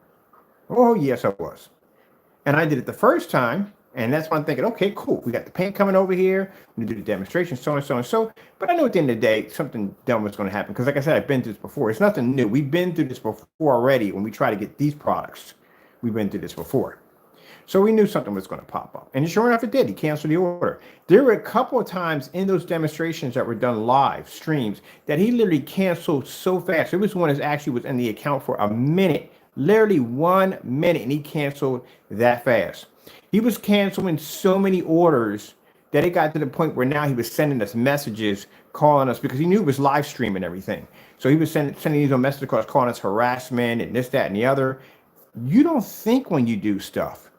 Oh, yes, I was. And I did it the first time. And that's why I'm thinking, okay, cool. We got the paint coming over here. We do the demonstration, so and so and so. But I know at the end of the day, something dumb was going to happen. Because like I said, I've been through this before. It's nothing new. We've been through this before already when we try to get these products. We've been through this before. So we knew something was going to pop up. And sure enough, it did. He canceled the order. There were a couple of times in those demonstrations that were done live streams that he literally canceled so fast. It was one that actually was in the account for a minute, literally 1 minute, and he canceled that fast. He was canceling so many orders that it got to the point where now he was sending us messages, calling us, because he knew it was live streaming everything. So he was sending these message calls, calling us harassment and this, that, and the other. You don't think when you do stuff.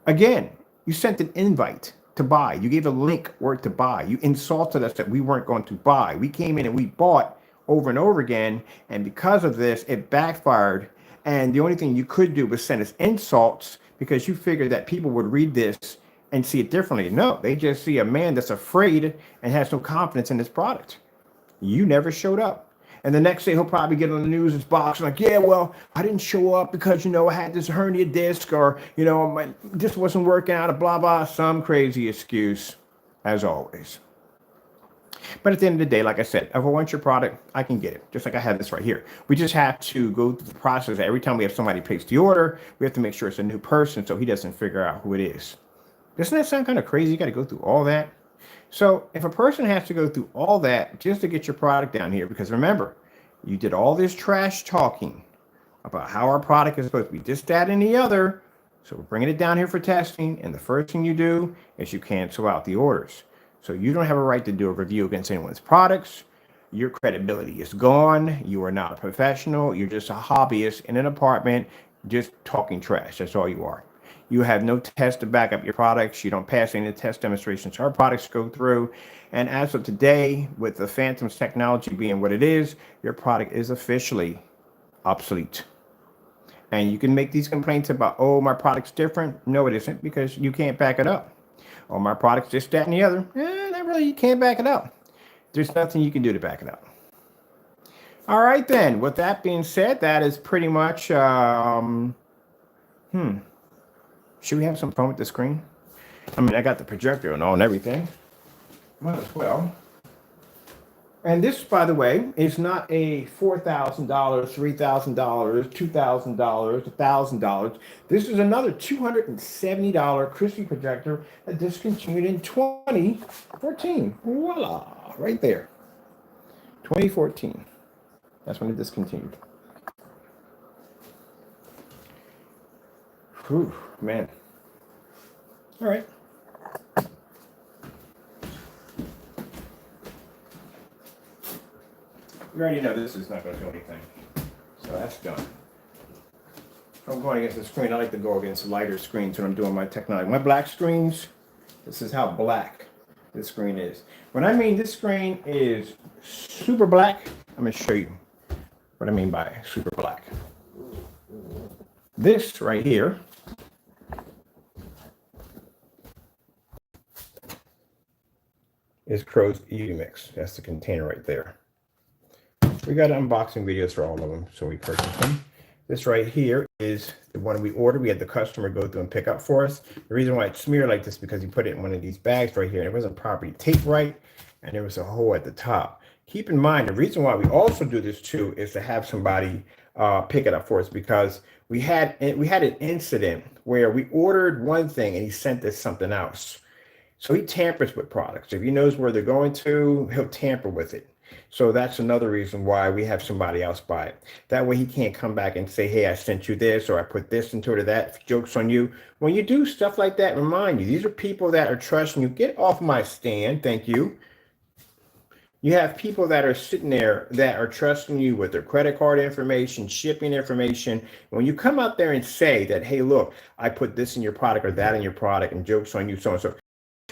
Again, you sent an invite to buy. You gave a link word to buy. You insulted us that we weren't going to buy. We came in and we bought over and over again. And because of this, it backfired. And the only thing you could do was send us insults, because you figured that people would read this and see it differently. No, they just see a man that's afraid and has no confidence in his product. You never showed up. And the next day he'll probably get on the news box like, yeah, well, I didn't show up because, I had this hernia disc, or, this wasn't working out, blah, blah, some crazy excuse, as always. But at the end of the day, like I said, if I want your product, I can get it. Just like I have this right here. We just have to go through the process. Every time we have somebody place the order, we have to make sure it's a new person so he doesn't figure out who it is. Doesn't that sound kind of crazy? You got to go through all that. So if a person has to go through all that just to get your product down here, because remember, you did all this trash talking about how our product is supposed to be this, that, and the other. So we're bringing it down here for testing. And the first thing you do is you cancel out the orders. So you don't have a right to do a review against anyone's products. Your credibility is gone. You are not a professional. You're just a hobbyist in an apartment just talking trash. That's all you are. You have no test to back up your products. You don't pass any test demonstrations our products go through. And as of today, with the Phantom's technology being what it is, your product is officially obsolete. And you can make these complaints about, oh, my product's different. No, it isn't, because you can't back it up. Oh, my product's this, that, and the other. Not really, you can't back it up. There's nothing you can do to back it up. All right, then. With that being said, that is pretty much, should we have some fun with the screen? I mean, I got the projector and all and everything. Might as well. And this, by the way, is not a $4,000, $3,000, $2,000, $1,000. This is another $270 crispy projector that discontinued in 2014. Voila, right there. 2014. That's when it discontinued. Whew, man. All right. You already know this is not going to do anything. So that's done. If I'm going against the screen, I like to go against lighter screens when I'm doing my technology. My black screens, this is how black this screen is. When I mean this screen is super black, I'm going to show you what I mean by super black. This right here is Crow's Mix. That's the container right there. We got unboxing videos for all of them, so we purchased them. This right here is the one we ordered. We had the customer go through and pick up for us. The reason why it's smeared like this because he put it in one of these bags right here, and it wasn't properly taped right, and there was a hole at the top. Keep in mind, the reason why we also do this too is to have somebody pick it up for us, because we had an incident where we ordered one thing and he sent us something else. So he tampers with products. If he knows where they're going to, he'll tamper with it. So that's another reason why we have somebody else buy it. That way he can't come back and say, hey, I sent you this, or I put this into it, or that. Joke's on you. When you do stuff like that, remind you, these are people that are trusting you. Get off my stand. Thank you. You have people that are sitting there that are trusting you with their credit card information, shipping information. When you come out there and say that, hey, look, I put this in your product or that in your product, and joke's on you, so and so.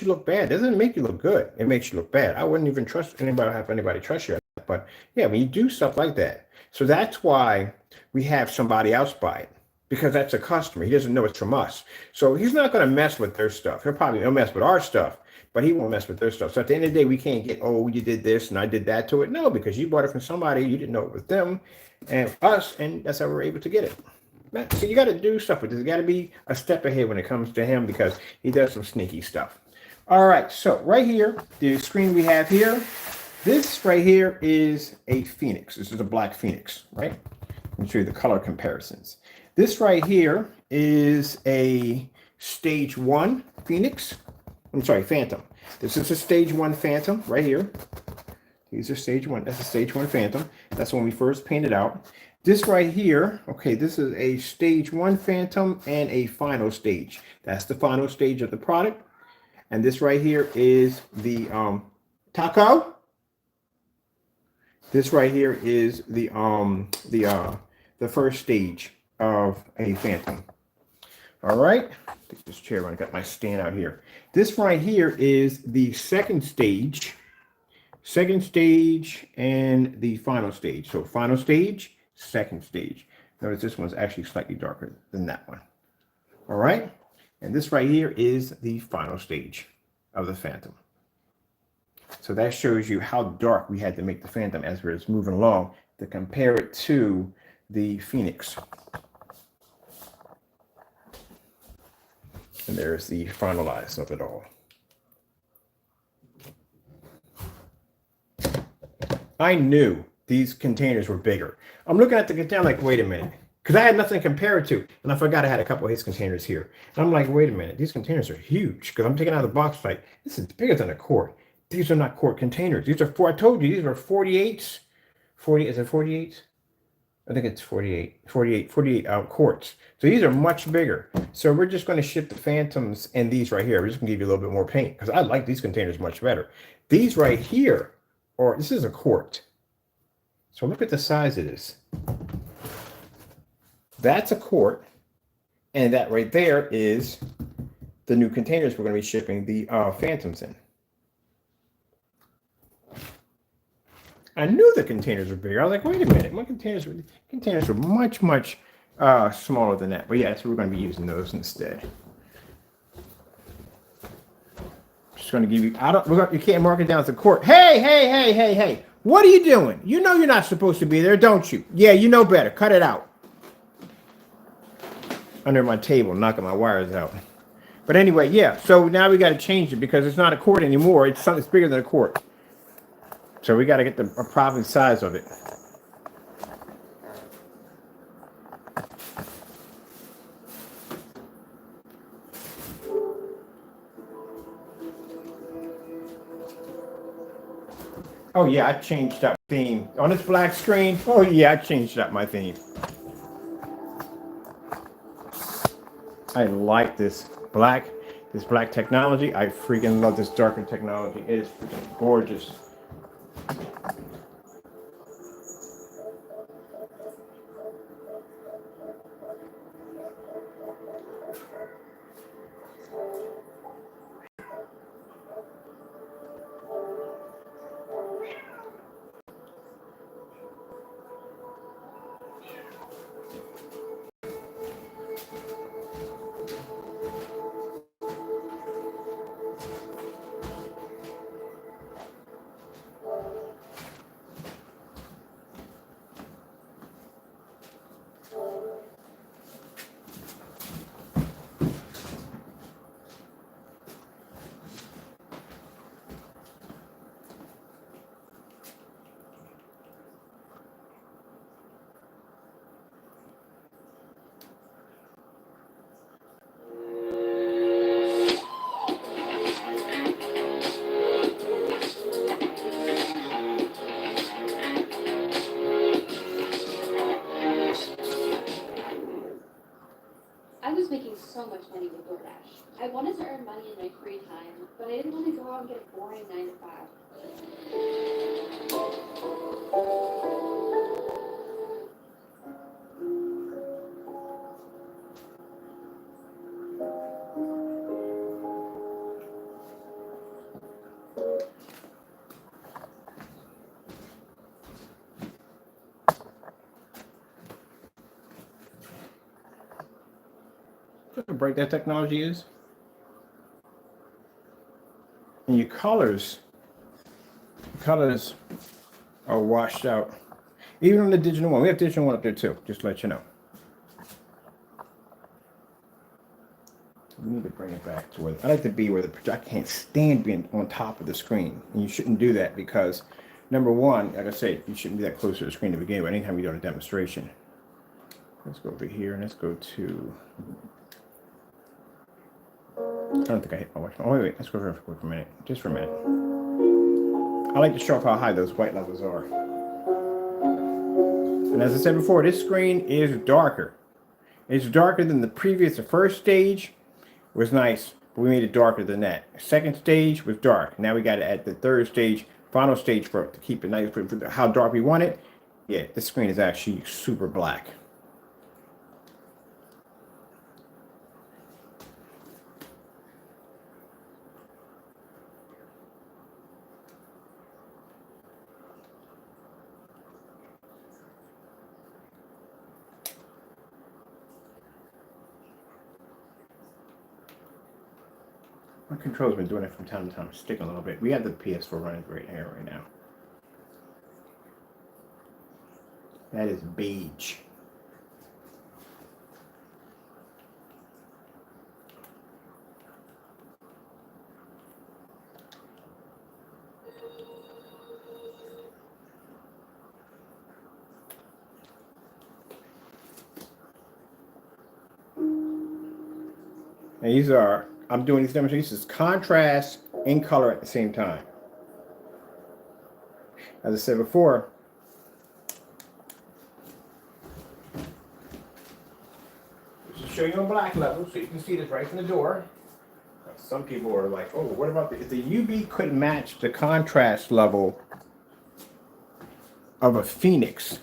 You look bad. It doesn't make you look good. It makes you look bad. I wouldn't even trust anybody, have anybody trust you. But yeah, when you do stuff like that. So that's why we have somebody else buy it, because that's a customer. He doesn't know it's from us. So he's not going to mess with their stuff. He'll mess with our stuff, but he won't mess with their stuff. So at the end of the day, we can't get, oh, you did this and I did that to it. No, because you bought it from somebody, you didn't know it was them and us, and that's how we're able to get it. So you got to do stuff with this. You got to be a step ahead when it comes to him, because he does some sneaky stuff. All right, so right here, the screen we have here, this right here is a Phoenix. This is a black Phoenix, right? Let me show you the color comparisons. This right here is a stage 1 Phoenix. I'm sorry, Phantom. This is a stage 1 Phantom right here. These are stage 1. That's a stage 1 Phantom. That's when we first painted out. This right here, okay, this is a stage 1 Phantom and a final stage. That's the final stage of the product. And this right here is the Taco. This right here is the first stage of a Phantom. All right, take this chair. I got my stand out here. This right here is the second stage, and the final stage. So final stage, second stage. Notice this one's actually slightly darker than that one. All right. And this right here is the final stage of the Phantom. So that shows you how dark we had to make the Phantom as we were moving along to compare it to the Phoenix. And there's the finalize of it all. I knew these containers were bigger. I'm looking at the container like, wait a minute. Because I had nothing to compare it to. And I forgot I had a couple of his containers here. And I'm like, wait a minute. These containers are huge. Because I'm taking out of the box like, this is bigger than a quart. These are not quart containers. These are I told you, these are 48s. 40, is it 48s? I think it's 48 quarts. So these are much bigger. So we're just going to ship the Phantoms and these right here. We're just going to give you a little bit more paint, because I like these containers much better. These right here, or this is a quart. So look at the size of this. That's a quart, and that right there is the new containers we're going to be shipping the Phantoms in. I knew the containers were bigger. I was like, wait a minute, my containers were much smaller than that. But yeah, so we're going to be using those instead. Just going to give you. You can't mark it down as a quart. Hey! What are you doing? You know you're not supposed to be there, don't you? Yeah, you know better. Cut it out. Under my table, knocking my wires out. But anyway, yeah. So now we got to change it, because it's not a quart anymore. It's something that's bigger than a quart. So we got to get the proper size of it. Oh yeah, I changed up theme on this black screen. Oh yeah, I changed up my theme. I like this black technology. I freaking love this darker technology. It is freaking gorgeous. with DoorDash. I wanted to earn money in my free time, but I didn't want to go out and get a boring 9 to 5. Look how bright that technology is. And your colors are washed out. Even on the digital one. We have digital one up there too, just to let you know. We need to bring it back to where I like to be where the projector, I can't stand being on top of the screen. And you shouldn't do that because number one, like I say, you shouldn't be that close to the screen to begin with anytime you're doing a demonstration. Let's go over here and let's go to, I don't think I hit my watch. Oh, wait, let's go for a minute. Just for a minute. I like to show off how high those white levels are. And as I said before, this screen is darker. It's darker than the previous. The first stage was nice, but we made it darker than that. Second stage was dark. Now we got it at the third stage, final stage for to keep it nice for how dark we want it. Yeah, this screen is actually super black. My control's been doing it from time to time. Stick a little bit. We have the PS4 running right here right now. That is beige. And these are, I'm doing these demonstrations, contrast and color at the same time. As I said before, just to show you on black level, so you can see this right from the door. Some people are like, oh, what about if the UV could match the contrast level of a Phoenix?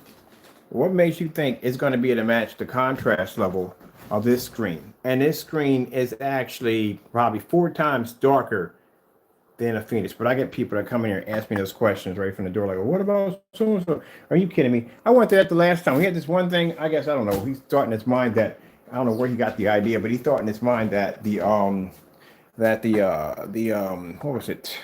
What makes you think it's going to be able to match the contrast level of this screen? And this screen is actually probably 4 times darker than a Phoenix. But I get people that come in here and ask me those questions right from the door, like, well, what about so-and-so? Are you kidding me? I went there the last time. We had this one thing, I guess, I don't know. He thought in his mind that, I don't know where he got the idea, but he thought in his mind that what was it?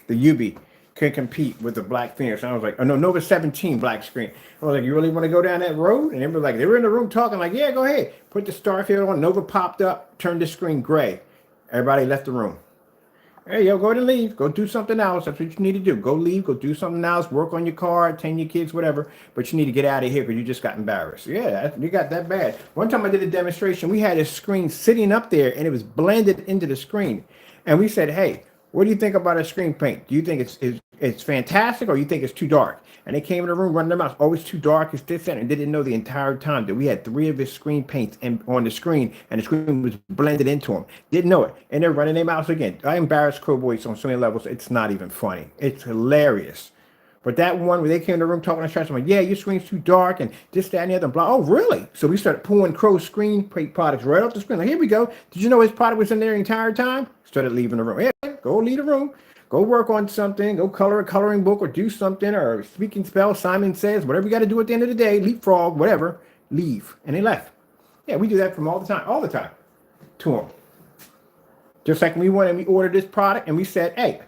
The UV can compete with the Black Phoenix. And I was like, oh no, Nova 17 black screen. I was like, you really want to go down that road? And they were like, they were in the room talking like, yeah, go ahead. Put the Starfield on. Nova popped up, turned the screen gray. Everybody left the room. Hey, yo, go ahead and leave. Go do something else. That's what you need to do. Go leave. Go do something else. Work on your car. Attend your kids, whatever. But you need to get out of here because you just got embarrassed. Yeah, you got that bad. One time I did a demonstration. We had a screen sitting up there, and it was blended into the screen. And we said, hey, what do you think about a screen paint? Do you think it's fantastic, or you think it's too dark? And they came in the room running their mouths. Oh, it's too dark. It's this and they didn't know the entire time that we had 3 of his screen paints on the screen, and the screen was blended into them. Didn't know it, and they're running their mouths again. I embarrassed Crow Boys on so many levels. It's not even funny. It's hilarious. But that one where they came in the room talking to trash, I'm like, yeah, your screen's too dark and this, that, and the other. Blah. Oh, really? So we started pulling Crow's screen products right off the screen. Like, here we go. Did you know his product was in there the entire time? Started leaving the room. Yeah, go leave the room. Go work on something. Go color a coloring book or do something or speaking spell. Simon Says, whatever you got to do at the end of the day, leapfrog, whatever, leave. And they left. Yeah, we do that from all the time to them. Just like we ordered this product and we said, hey,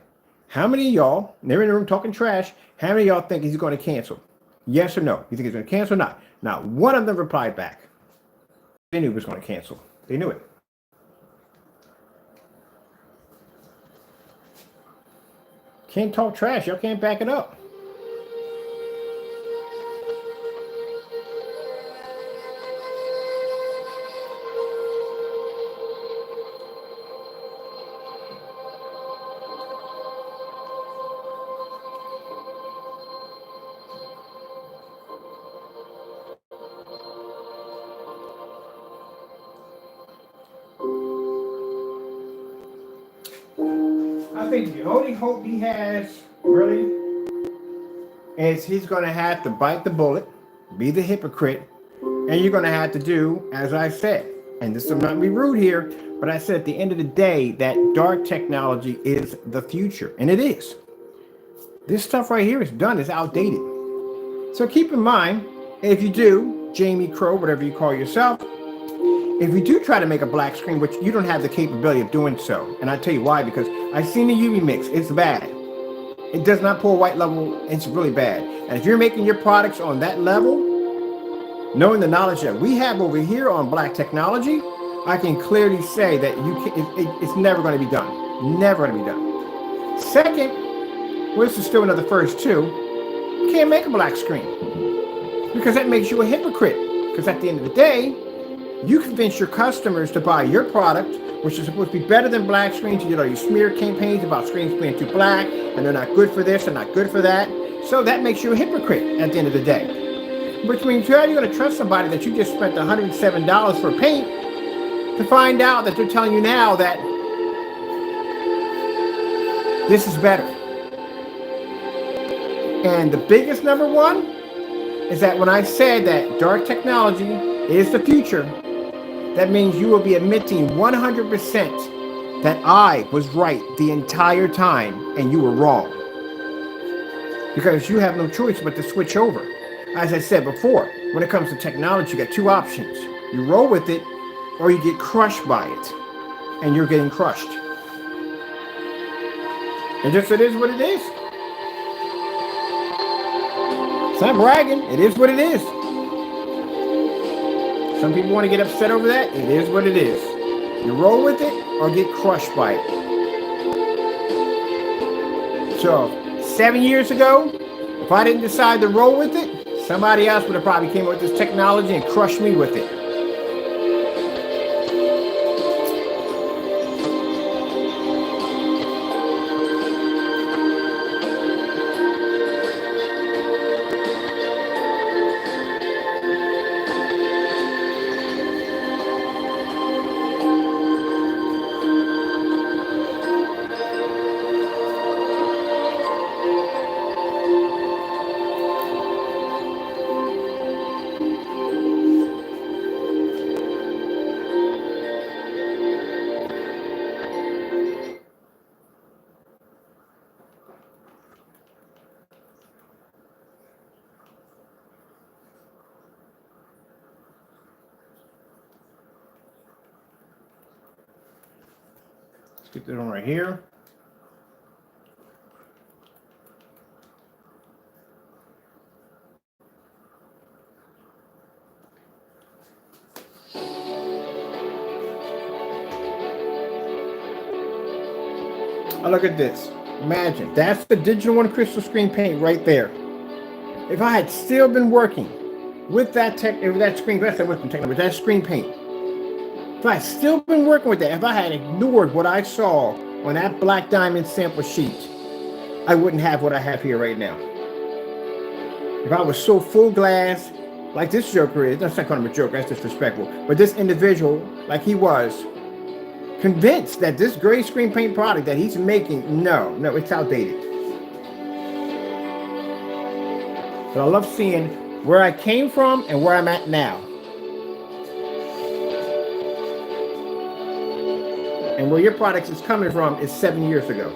how many of y'all, and they're in the room talking trash, how many of y'all think he's going to cancel? Yes or no? You think he's going to cancel or not? Not one of them replied back. They knew he was going to cancel. They knew it. Can't talk trash. Y'all can't back it up. I think the only hope he has, really, is he's going to have to bite the bullet, be the hypocrite, and you're going to have to do as I said. And this will not be rude here, but I said at the end of the day that dark technology is the future, and it is. This stuff right here is done, it's outdated. So keep in mind, if you do, Jamie Crow, whatever you call yourself, if you do try to make a black screen, which you don't have the capability of doing so, and I tell you why, because I've seen the UV mix, it's bad. It does not pull white level, it's really bad. And if you're making your products on that level, knowing the knowledge that we have over here on black technology, I can clearly say that it's never going to be done. Never going to be done. Second, well, this is still another first too, you can't make a black screen because that makes you a hypocrite. Because at the end of the day, you convince your customers to buy your product, which is supposed to be better than black screens. You know, you smear campaigns about screens being too black and they're not good for this, they're not good for that. So that makes you a hypocrite at the end of the day. Which means how are you going to trust somebody that you just spent $107 for paint to find out that they're telling you now that this is better? And the biggest number one is that when I said that dark technology is the future, that means you will be admitting 100% that I was right the entire time and you were wrong. Because you have no choice but to switch over. As I said before, when it comes to technology, you got two options. You roll with it or you get crushed by it. And you're getting crushed. And just it is what it is. It's not bragging, it is what it is. Some people want to get upset over that. It is what it is. You roll with it or get crushed by it. So 7 years ago, if I didn't decide to roll with it, somebody else would have probably came up with this technology and crushed me with it. Let's get this one right here. Oh, look at this. Imagine, that's the Digital One crystal screen paint right there. If I had still been working with that screen, with that screen paint, if I had still been working with that, if I had ignored what I saw on that black diamond sample sheet, I wouldn't have what I have here right now. If I was so full glass, like this joker is, that's not calling him a joker, that's disrespectful, but this individual, like he was, convinced that this gray screen paint product that he's making, no, it's outdated. But I love seeing where I came from and where I'm at now. And where your product is coming from is 7 years ago.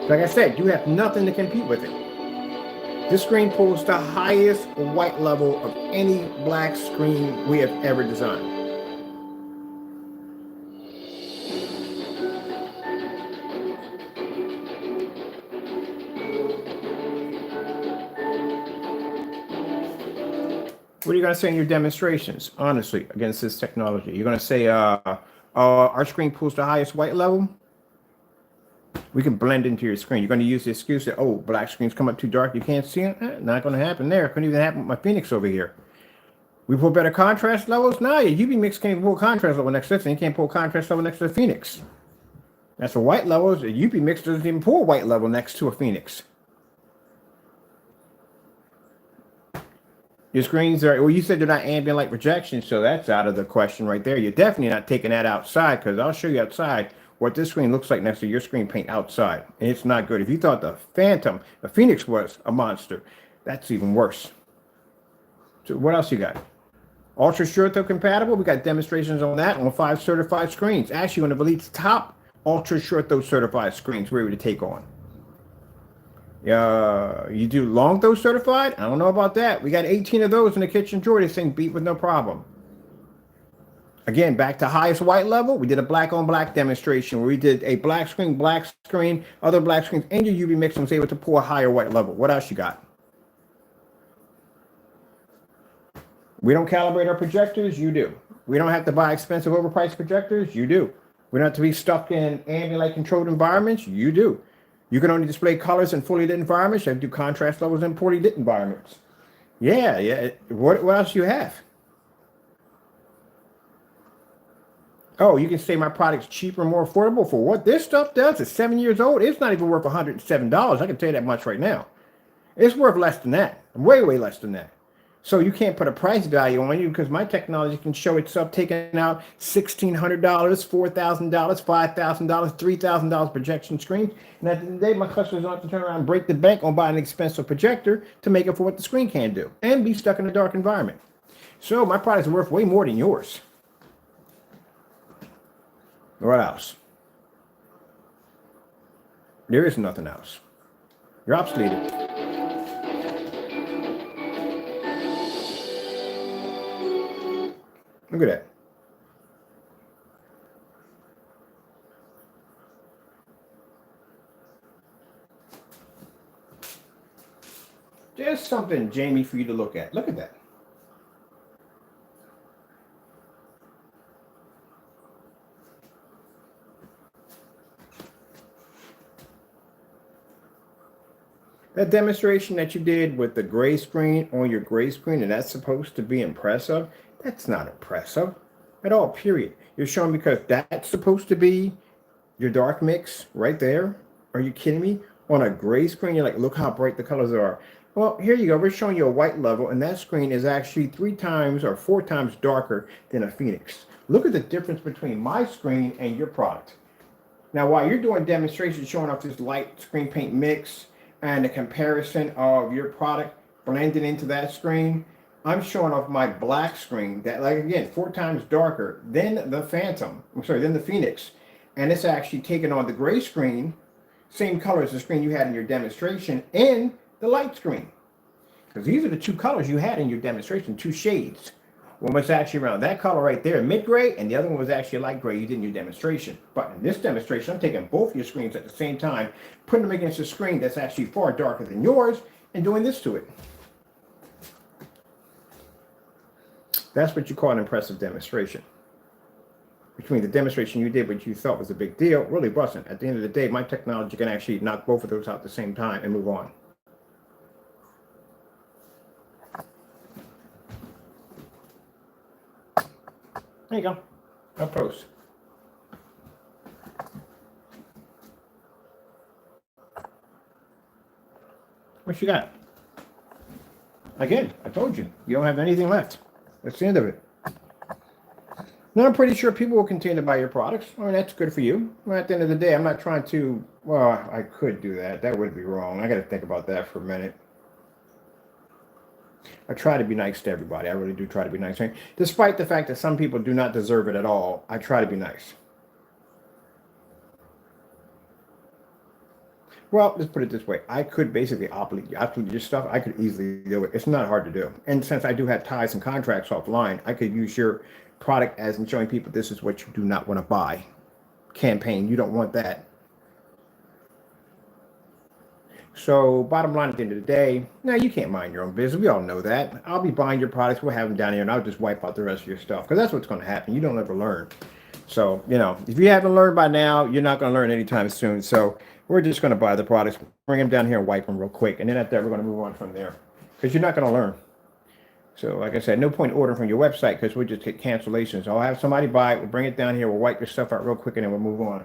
Like I said, you have nothing to compete with it. This screen pulls the highest white level of any black screen we have ever designed. What are you going to say in your demonstrations, honestly, against this technology? You're going to say our screen pulls the highest white level? We can blend into your screen. You're going to use the excuse that, oh, black screens come up too dark, you can't see it? Not going to happen there. Couldn't even happen with my Phoenix over here. We pull better contrast levels? No, your UV mix can't pull contrast level next to this thing. You can't pull contrast level next to the Phoenix. That's for white levels. The UV mix doesn't even pull white level next to a Phoenix. Your screens are, well, you said they're not ambient light projection, so that's out of the question right there. You're definitely not taking that outside, because I'll show you outside what this screen looks like next to your screen paint outside. And it's not good. If you thought the Phoenix was a monster, that's even worse. So what else you got? Ultra short though compatible. We got demonstrations on that on 5 certified screens. Actually, one of Elite's top ultra short though certified screens we're able to take on. You do long though certified? I don't know about that. We got 18 of those in the kitchen drawer. This thing beat with no problem. Again, back to highest white level, we did a black on black demonstration where we did a black screen, other black screens, and your UV mix and was able to pull a higher white level. What else you got? We don't calibrate our projectors, you do. We don't have to buy expensive overpriced projectors, you do. We don't have to be stuck in ambient light controlled environments, you do. You can only display colors in fully lit environments, you have to do contrast levels in poorly lit environments. Yeah. What else do you have? Oh, you can say my product's cheaper and more affordable for what this stuff does. It's 7 years old. It's not even worth $107. I can tell you that much right now. It's worth less than that. Way, way less than that. So you can't put a price value on you because my technology can show itself taking out $1,600, $4,000, $5,000, $3,000 projection screens. And at the end of the day, my customers don't have to turn around and break the bank on buying an expensive projector to make it for what the screen can do and be stuck in a dark environment. So my product's worth way more than yours. What else? There is nothing else. You're obsoleted. Look at that. Just something, Jamie, for you to look at. Look at that. That demonstration that you did with the gray screen on your gray screen, and that's supposed to be impressive, that's not impressive at all, period. You're showing because that's supposed to be your dark mix right there. Are you kidding me? On a gray screen, you're like, look how bright the colors are. Well, here you go. We're showing you a white level, and that screen is actually 3 times or 4 times darker than a Phoenix. Look at the difference between my screen and your product. Now, while you're doing demonstrations showing off this light screen paint mix, and the comparison of your product blending into that screen, I'm showing off my black screen that, like, again, 4 times darker than the than the Phoenix. And it's actually taking on the gray screen, same color as the screen you had in your demonstration, and the light screen. Because these are the 2 colors you had in your demonstration, 2 shades. One was actually around that color right there, mid-gray, and the other one was actually light gray you did in your demonstration. But in this demonstration, I'm taking both your screens at the same time, putting them against a screen that's actually far darker than yours, and doing this to it. That's what you call an impressive demonstration. Between the demonstration you did, what you thought was a big deal, really wasn't. At the end of the day, my technology can actually knock both of those out at the same time and move on. There you go. Up close. What you got? Again, I told you, you don't have anything left. That's the end of it. Now, I'm pretty sure people will continue to buy your products. I mean, that's good for you. Well, at the end of the day, I'm not trying to, well, I could do that. That would be wrong. I got to think about that for a minute. I try to be nice to everybody. I really do try to be nice. Despite the fact that some people do not deserve it at all, I try to be nice. Well, let's put it this way. I could basically obsolete your stuff. I could easily do it. It's not hard to do. And since I do have ties and contracts offline, I could use your product as in showing people this is what you do not want to buy. Campaign, you don't want that. So bottom line at the end of the day, now you can't mind your own business. We all know that. I'll be buying your products. We'll have them down here and I'll just wipe out the rest of your stuff because that's what's going to happen. You don't ever learn. So, you know, if you haven't learned by now, you're not going to learn anytime soon. So we're just going to buy the products, bring them down here and wipe them real quick. And then after that, we're going to move on from there because you're not going to learn. So like I said, no point ordering from your website because we'll just get cancellations. I'll have somebody buy it. We'll bring it down here. We'll wipe your stuff out real quick and then we'll move on.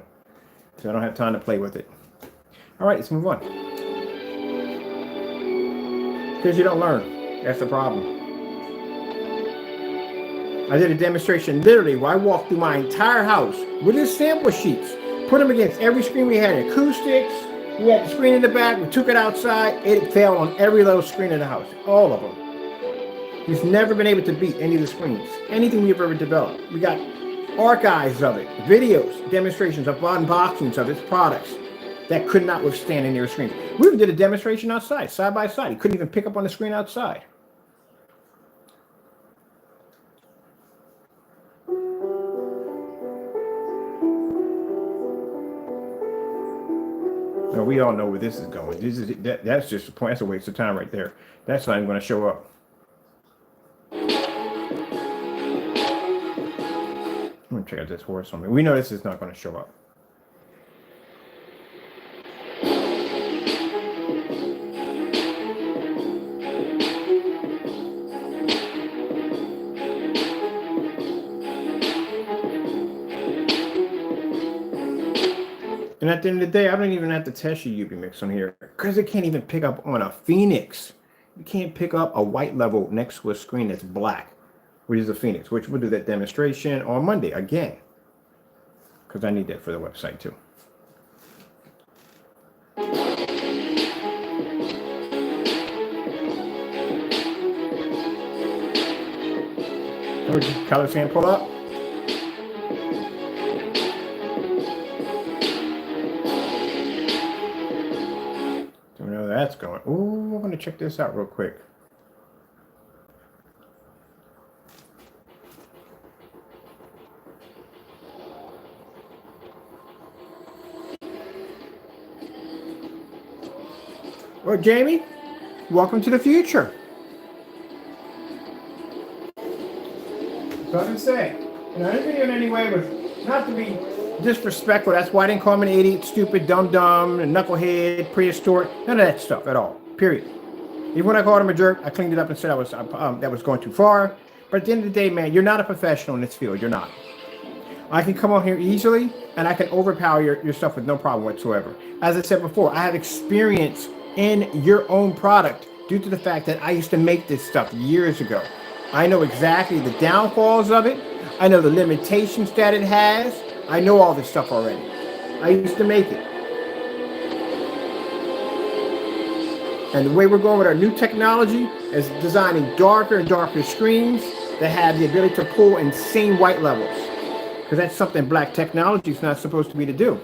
So I don't have time to play with it. All right, let's move on. Because you don't learn. That's the problem. I did a demonstration literally where I walked through my entire house with his sample sheets Put them against every screen. We had acoustics. We had the screen in the back. We took it outside. It failed on every little screen in the house. All of them. He's never been able to beat any of the screens. Anything we've ever developed. We got archives of it. Videos, demonstrations of unboxings of its products that could not withstand any of the screens. We did a demonstration outside, side by side. He couldn't even pick up on the screen outside. No, we all know where this is going. That's just a point. That's a waste of time right there. That's not even going to show up. I'm going to check out this horse on me. We know this is not going to show up. And at the end of the day, I don't even have to test your UV mix on here because it can't even pick up on a Phoenix. You can't pick up a white level next to a screen that's black, which is a Phoenix, which we'll do that demonstration on Monday again because I need that for the website too. Color sample up. That's going. Ooh, I'm going to check this out real quick. Well, Jamie, welcome to the future. So I can say, this video in any way was not to be disrespectful. That's why I didn't call him an idiot, stupid, dumb, knucklehead, prehistoric, none of that stuff at all. Period. Even when I called him a jerk, I cleaned it up and said that was going too far. But at the end of the day, man, you're not a professional in this field. You're not. I can come on here easily and I can overpower your stuff with no problem whatsoever. As I said before, I have experience in your own product due to the fact that I used to make this stuff years ago. I know exactly the downfalls of it. I know the limitations that it has. I know all this stuff already. I used to make it. And the way we're going with our new technology is designing darker and darker screens that have the ability to pull insane white levels. Because that's something black technology is not supposed to be to do.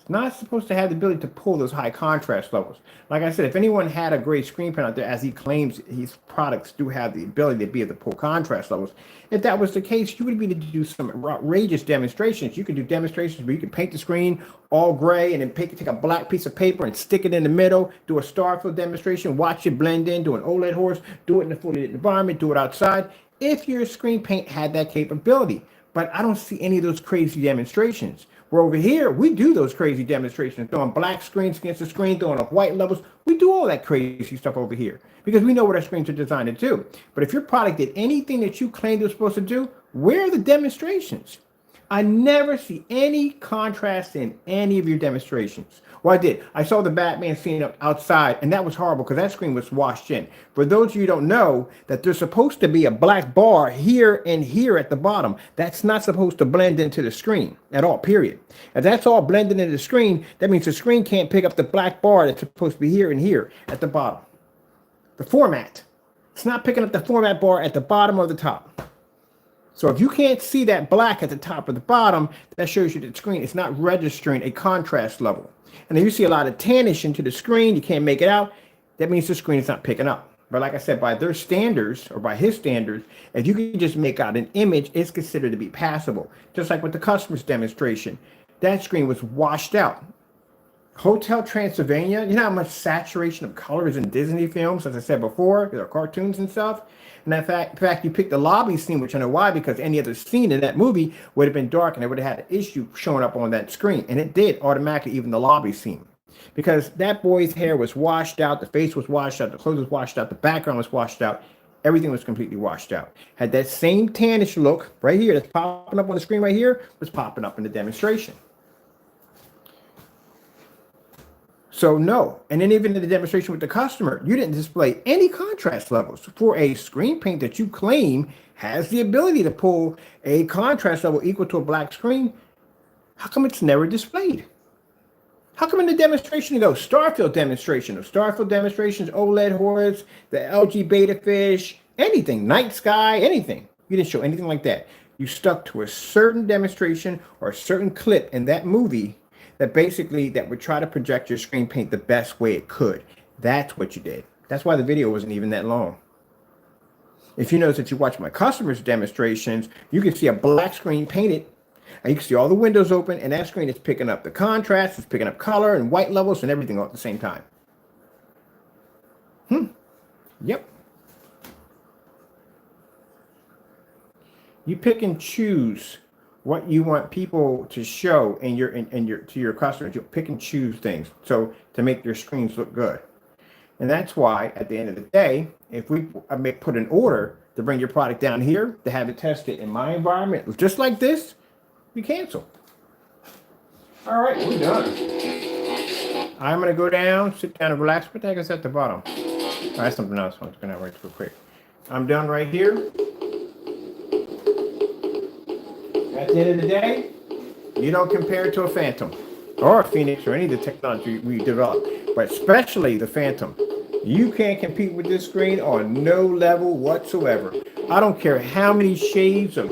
It's not supposed to have the ability to pull those high contrast levels. Like I said, if anyone had a great screen print out there, as he claims his products do have the ability to be able to pull contrast levels, if that was the case, you would be able to do some outrageous demonstrations. You could do demonstrations where you could paint the screen all gray and then take a black piece of paper and stick it in the middle, do a star fill demonstration, watch it blend in, do an OLED horse, do it in a fully lit environment, do it outside, if your screen paint had that capability. But I don't see any of those crazy demonstrations. Where over here, we do those crazy demonstrations, throwing black screens against the screen, throwing up white levels. We do all that crazy stuff over here because we know what our screens are designed to do. But if your product did anything that you claimed it was supposed to do, where are the demonstrations? I never see any contrast in any of your demonstrations. Well, I did. I saw the Batman scene outside, and that was horrible because that screen was washed in. For those of you who don't know, that there's supposed to be a black bar here and here at the bottom. That's not supposed to blend into the screen at all, period. If that's all blended into the screen, that means the screen can't pick up the black bar that's supposed to be here and here at the bottom. The format. It's not picking up the format bar at the bottom or the top. So if you can't see that black at the top or the bottom, that shows you that the screen is not registering a contrast level. And if you see a lot of tannish into the screen, you can't make it out, that means the screen is not picking up. But like I said, by their standards, or by his standards, if you can just make out an image, it's considered to be passable. Just like with the customer's demonstration, that screen was washed out. Hotel Transylvania, you know how much saturation of colors in Disney films, as I said before, there are cartoons and stuff. And in fact, you picked the lobby scene, which I know why, because any other scene in that movie would have been dark and it would have had an issue showing up on that screen. And it did automatically, even the lobby scene. Because that boy's hair was washed out, the face was washed out, the clothes was washed out, the background was washed out, everything was completely washed out. Had that same tannish look right here that's popping up on the screen right here, was popping up in the demonstration. So no, and then even in the demonstration with the customer, you didn't display any contrast levels for a screen paint that you claim has the ability to pull a contrast level equal to a black screen. How come it's never displayed? How come in the demonstration you go, Starfield demonstrations, OLED hordes, the LG Beta Fish, anything, night sky, anything. You didn't show anything like that. You stuck to a certain demonstration or a certain clip in that movie that would try to project your screen paint the best way it could. That's what you did. That's why the video wasn't even that long. If you notice that you watch my customers' demonstrations, you can see a black screen painted, and you can see all the windows open, and that screen is picking up the contrast, it's picking up color and white levels and everything all at the same time. Yep. You pick and choose what you want people to show to your customers. You pick and choose things so to make your screens look good. And that's why at the end of the day, if I may put an order to bring your product down here to have it tested in my environment, just like this, we cancel. All right, we're done. I'm gonna go down, sit down and relax. What the heck is at the bottom? Oh, that's something else. I'm just gonna write real quick. I'm done right here. At the end of the day, you don't compare it to a Phantom or a Phoenix or any of the technology we developed, but especially the Phantom. You can't compete with this screen on no level whatsoever. I don't care how many shades of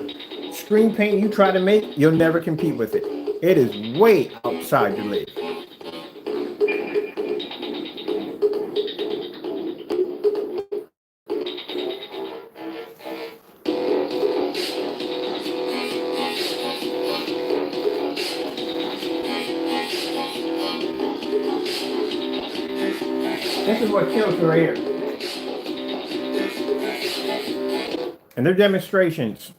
screen paint you try to make, you'll never compete with it. It is way outside your league. This is what kills me right here. And their demonstrations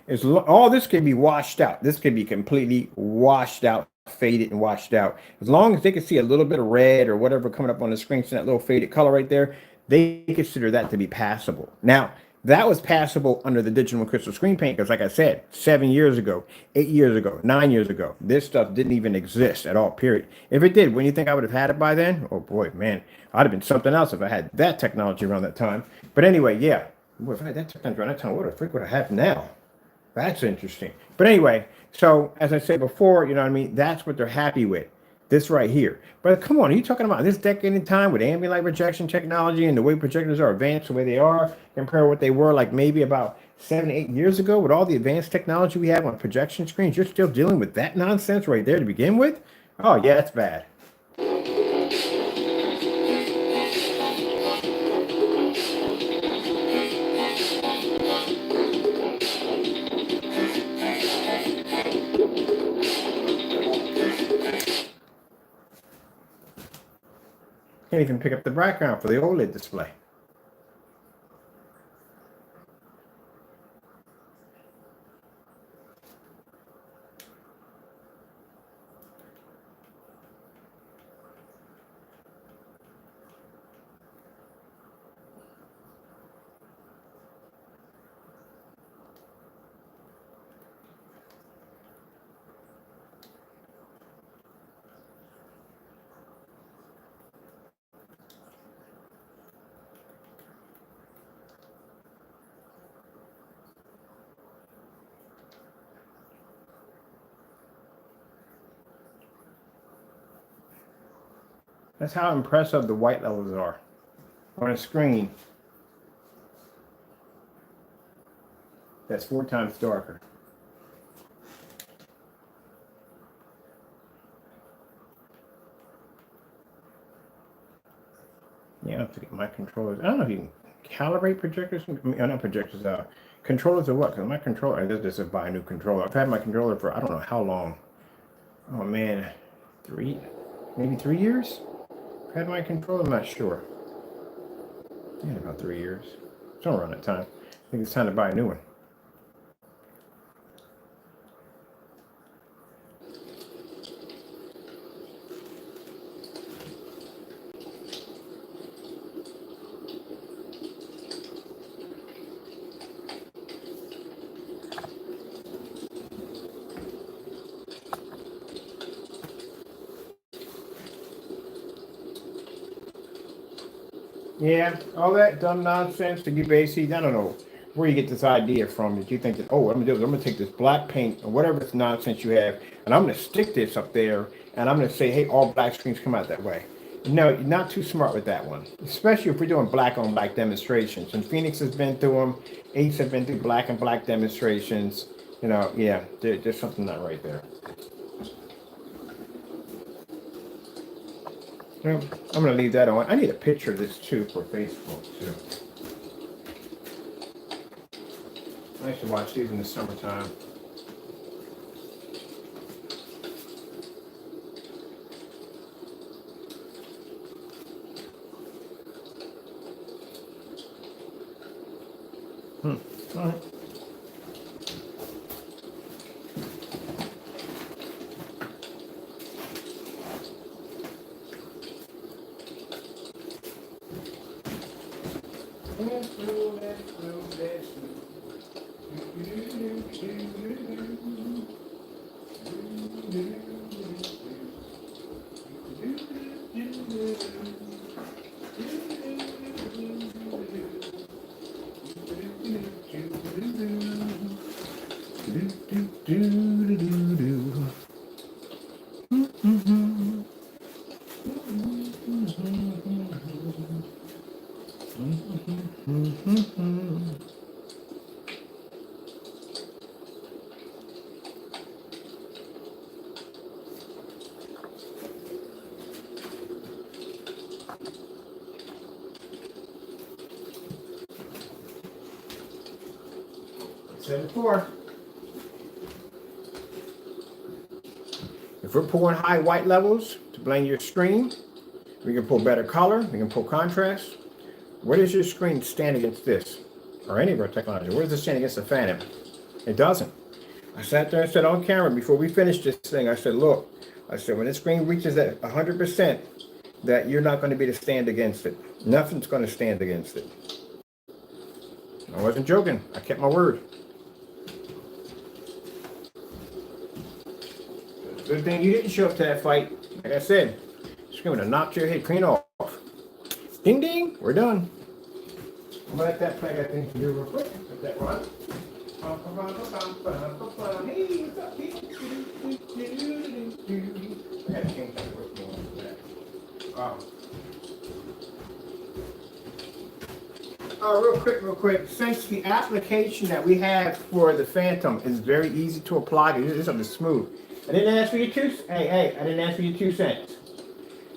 is all this can be washed out. This can be completely washed out, faded and washed out. As long as they can see a little bit of red or whatever coming up on the screen, so that little faded color right there, they consider that to be passable. Now, that was passable under the digital and crystal screen paint because, like I said, 7 years ago, 8 years ago, 9 years ago, this stuff didn't even exist at all, period. If it did, wouldn't you think I would have had it by then? Oh boy, man, I'd have been something else if I had that technology around that time. But anyway, yeah, boy, if I had that technology around that time, what the freak would I have now? That's interesting. But anyway, so as I said before, you know what I mean? That's what they're happy with. This right here. But come on, are you talking about this decade in time with ambient light projection technology and the way projectors are advanced the way they are, compare what they were like maybe about 7, 8 years ago with all the advanced technology we have on projection screens? You're still dealing with that nonsense right there to begin with? Oh, yeah, that's bad. Can't even pick up the background for the OLED display. That's how impressive the white levels are on a screen that's 4 times darker. Yeah, I have to get my controllers. I don't know if you can calibrate projectors. I mean, not projectors. Controllers or what? Because my controller, this is buy a new controller. I've had my controller for I don't know how long. Oh man, maybe 3 years. I've had my controller. I'm not sure. Yeah, about 3 years. Somewhere around that time. I think it's time to buy a new one. Yeah, all that dumb nonsense to give AC. I don't know where you get this idea from that you think that, oh, what I'm gonna do is I'm gonna take this black paint or whatever this nonsense you have, and I'm gonna stick this up there, and I'm gonna say, hey, all black screens come out that way. No, you're not too smart with that one, especially if we're doing black on black demonstrations. And Phoenix has been through them. Ace have been through black and black demonstrations. You know, yeah, there's something not right there. Well, I'm gonna leave that on. I need a picture of this too for Facebook too. I used to watch these in the summertime. All right. Said before, if we're pulling high white levels to blend your screen, we can pull better color, we can pull contrast. Where does your screen stand against this? Or any of our technology? Where does it stand against the Phantom? It doesn't. I sat there and said on camera before we finished this thing, I said, look, I said, when this screen reaches that 100%, that you're not going to be able to stand against it. Nothing's going to stand against it. I wasn't joking. I kept my word. Good thing you didn't show up to that fight. Like I said, it's going to knock your head clean off. Ding ding, we're done. I'm gonna let that play that thing for you real quick. Let that run. Hey, what's up, Pete? I gotta change that work going for that. Real quick. Since the application that we have for the Phantom is very easy to apply, this is something smooth. I didn't ask for your I didn't ask for your 2 cents.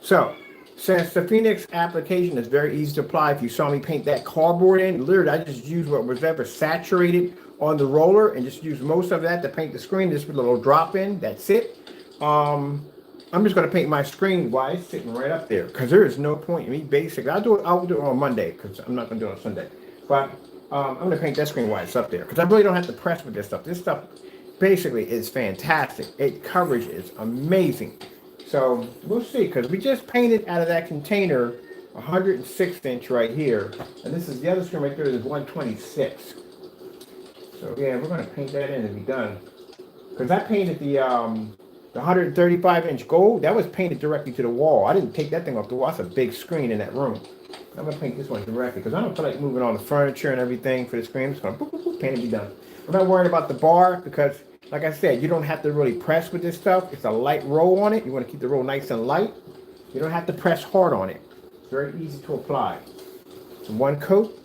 So, since the Phoenix application is very easy to apply, if you saw me paint that cardboard in, literally I just used what was ever saturated on the roller and just used most of that to paint the screen. Just with a little drop in, that's it. I'm just going to paint my screen while it's sitting right up there, because there is no point in me basic. I'll do it on Monday, because I'm not going to do it on Sunday. But I'm going to paint that screen while it's up there, because I really don't have to press with this stuff. This stuff basically is fantastic. Coverage is amazing. So we'll see, because we just painted out of that container 106 inch right here, and this is the other screen right there is 126. So yeah, we're going to paint that in and be done. Because I painted the 135 inch gold, that was painted directly to the wall. I didn't take that thing off the wall. That's a big screen in that room. I'm going to paint this one directly, because I don't feel like moving all the furniture and everything for the screen. I'm just going to boop, boop, boop, paint and be done. I'm not worried about the bar, because like I said, you don't have to really press with this stuff. It's a light roll on it. You want to keep the roll nice and light. You don't have to press hard on it. It's very easy to apply. It's one coat,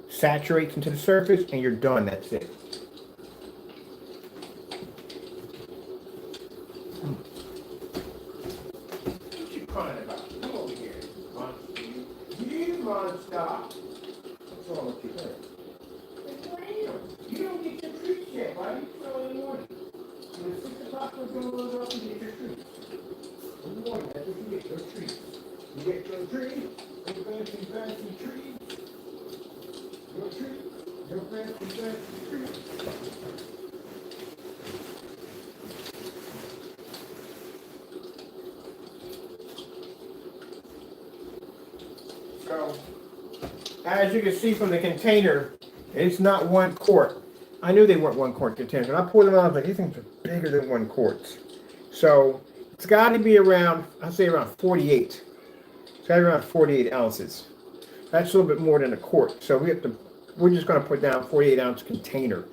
saturates into the surface, and you're done. That's it. What you crying about? Come over here, monster. You monster. What's wrong with you? You don't get your treats yet. Why are you throwing in the morning? When 6 o'clock was going to load up and get your treats. In the morning, that's what you get, your treats. You get your treats, your fancy treats. Your treats, your fancy treats. So, as you can see from the container, it's not 1 quart. I knew they weren't 1 quart containers. When I poured them out, I was like, these things are bigger than 1 quart. So it's got to be around, I'd say around 48. It's got to be around 48 ounces. That's a little bit more than a quart. So we have to we're just going to put down 48-ounce container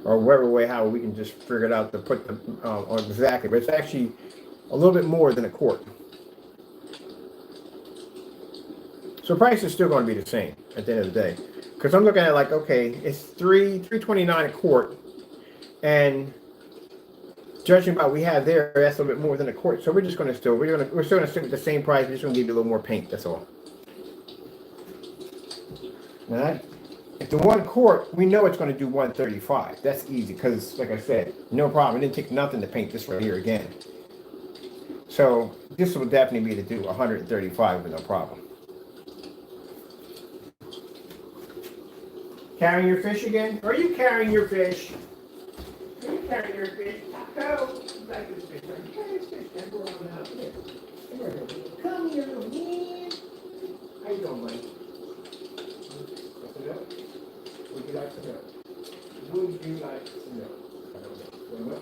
or whatever way how we can just figure it out to put the exactly, but it's actually a little bit more than a quart. So price is still going to be the same at the end of the day, because I'm looking at like, okay, it's $3.29 a quart, and judging by what we have there, that's a little bit more than a quart. So we're just going to we're still going to stick with the same price. We're just going to give you a little more paint. That's all. All right. If the 1 quart, we know it's going to do 135. That's easy because, like I said, no problem. It didn't take nothing to paint this right here again. So this will definitely be to do 135 with no problem. Carrying your fish again? Are you carrying your fish? Are you carrying your fish? Go. Back to this fish. Carry this fish. That's where I'm out here. Come here, little man. How you doing, buddy? What's it up? Would you like to know? Would you like to know? I don't know.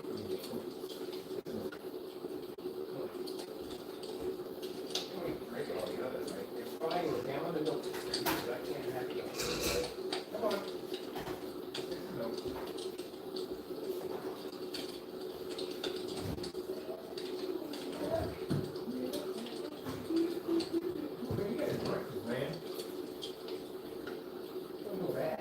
Drink all the others, right? You're frying a gallon of milk. I can't have you. Come on. No. Where you get breakfast, man? Don't know that.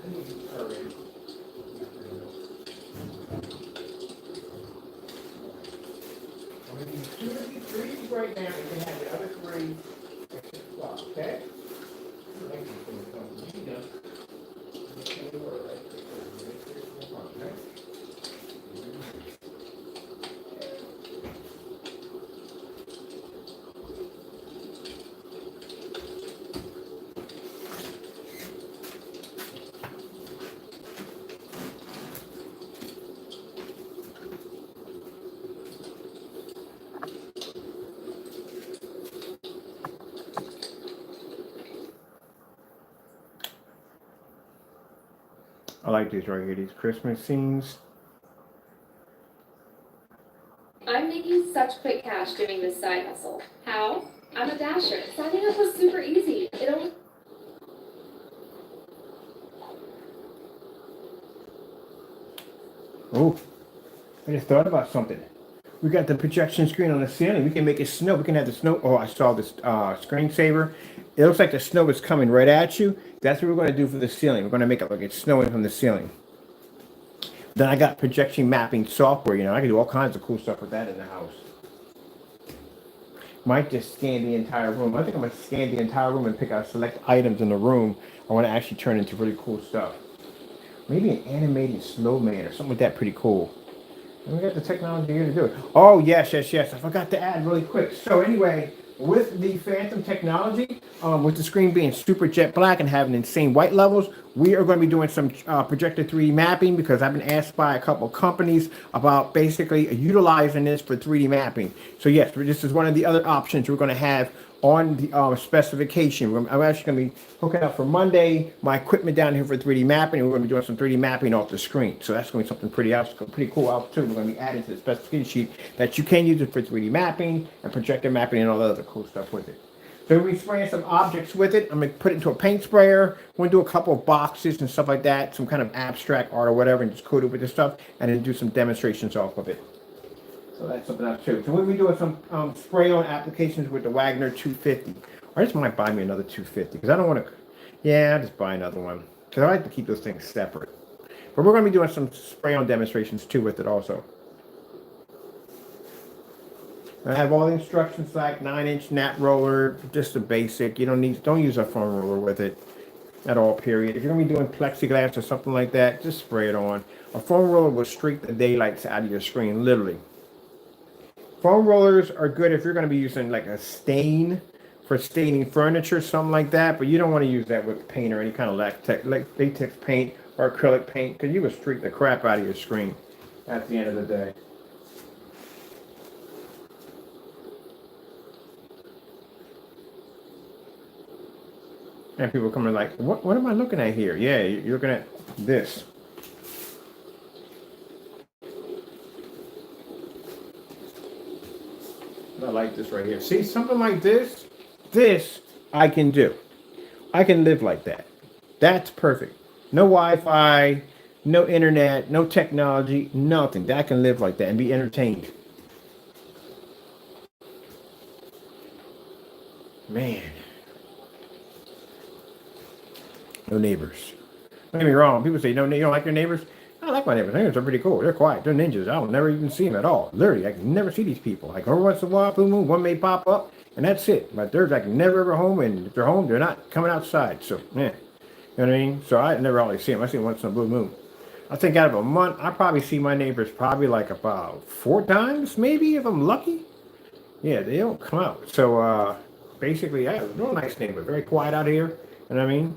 I need to hurry. I'm going to use 2 of these 3 right now, and you can have the other 3 at 6 o'clock, okay? Thank you for the company. You know. Okay, right? Okay. I like these right here, these Christmas scenes. I'm making such quick cash doing this side hustle. How? I'm a dasher. Signing up was super easy. It only Oh, I just thought about something. We got the projection screen on the ceiling. We can make it snow. We can have the snow. Oh, I saw this screensaver. It looks like the snow is coming right at you. That's what we're going to do for the ceiling. We're going to make it like it's snowing from the ceiling. Then I got projection mapping software. You know, I can do all kinds of cool stuff with that in the house. Might just scan the entire room. I think I'm going to scan the entire room and pick out select items in the room I want to actually turn into really cool stuff. Maybe an animated snowman or something like that. Pretty cool. And we got the technology here to do it. Oh, yes. I forgot to add really quick. So anyway, with the Phantom technology, with the screen being super jet black and having insane white levels, we are going to be doing some projector 3D mapping because I've been asked by a couple of companies about basically utilizing this for 3D mapping. So yes, this is one of the other options we're going to have on the specification. I'm actually going to be hooking up for Monday my equipment down here for 3D mapping, and we're going to be doing some 3D mapping off the screen. So that's going to be something pretty cool out too. We're going to be adding to the specification sheet that you can use it for 3D mapping and projector mapping and all the other cool stuff with it. So we're spraying some objects with it. I'm going to put it into a paint sprayer. We're going to do a couple of boxes and stuff like that, some kind of abstract art or whatever, and just coat it with this stuff, and then do some demonstrations off of it. So that's something else too. So we'll be doing some spray-on applications with the Wagner 250. I just might buy me another 250 because I don't want to. Yeah, I'll just buy another one because I like to keep those things separate. But we're going to be doing some spray-on demonstrations too with it also. I have all the instructions like 9-inch nap roller, just a basic. You don't use a foam roller with it at all, period. If you're going to be doing plexiglass or something like that, just spray it on. A foam roller will streak the daylights out of your screen, literally. Foam rollers are good if you're going to be using like a stain for staining furniture, something like that, but you don't want to use that with paint or any kind of latex paint or acrylic paint because you will streak the crap out of your screen at the end of the day. And people coming like, what am I looking at here? Yeah, you're looking at this. I like this right here. See, something like this, I can do. I can live like that. That's perfect. No Wi-Fi, no internet, no technology, nothing. I can live like that and be entertained. Man. No neighbors. Don't get me wrong. People say, no, you don't like your neighbors? I like my neighbors. My neighbors are pretty cool. They're quiet. They're ninjas. I'll never even see them at all. Literally, I can never see these people. Like every once in a while, boom, boom, one may pop up, and that's it. But they're like never ever home, and if they're home, they're not coming outside. So, yeah. You know what I mean? So I never always see them. I see them once in a blue moon. I think out of a month, I probably see my neighbors probably like about 4 times, maybe, if I'm lucky. Yeah, they don't come out. So, basically, yeah, real nice neighborhood. Very quiet out here. You know what I mean?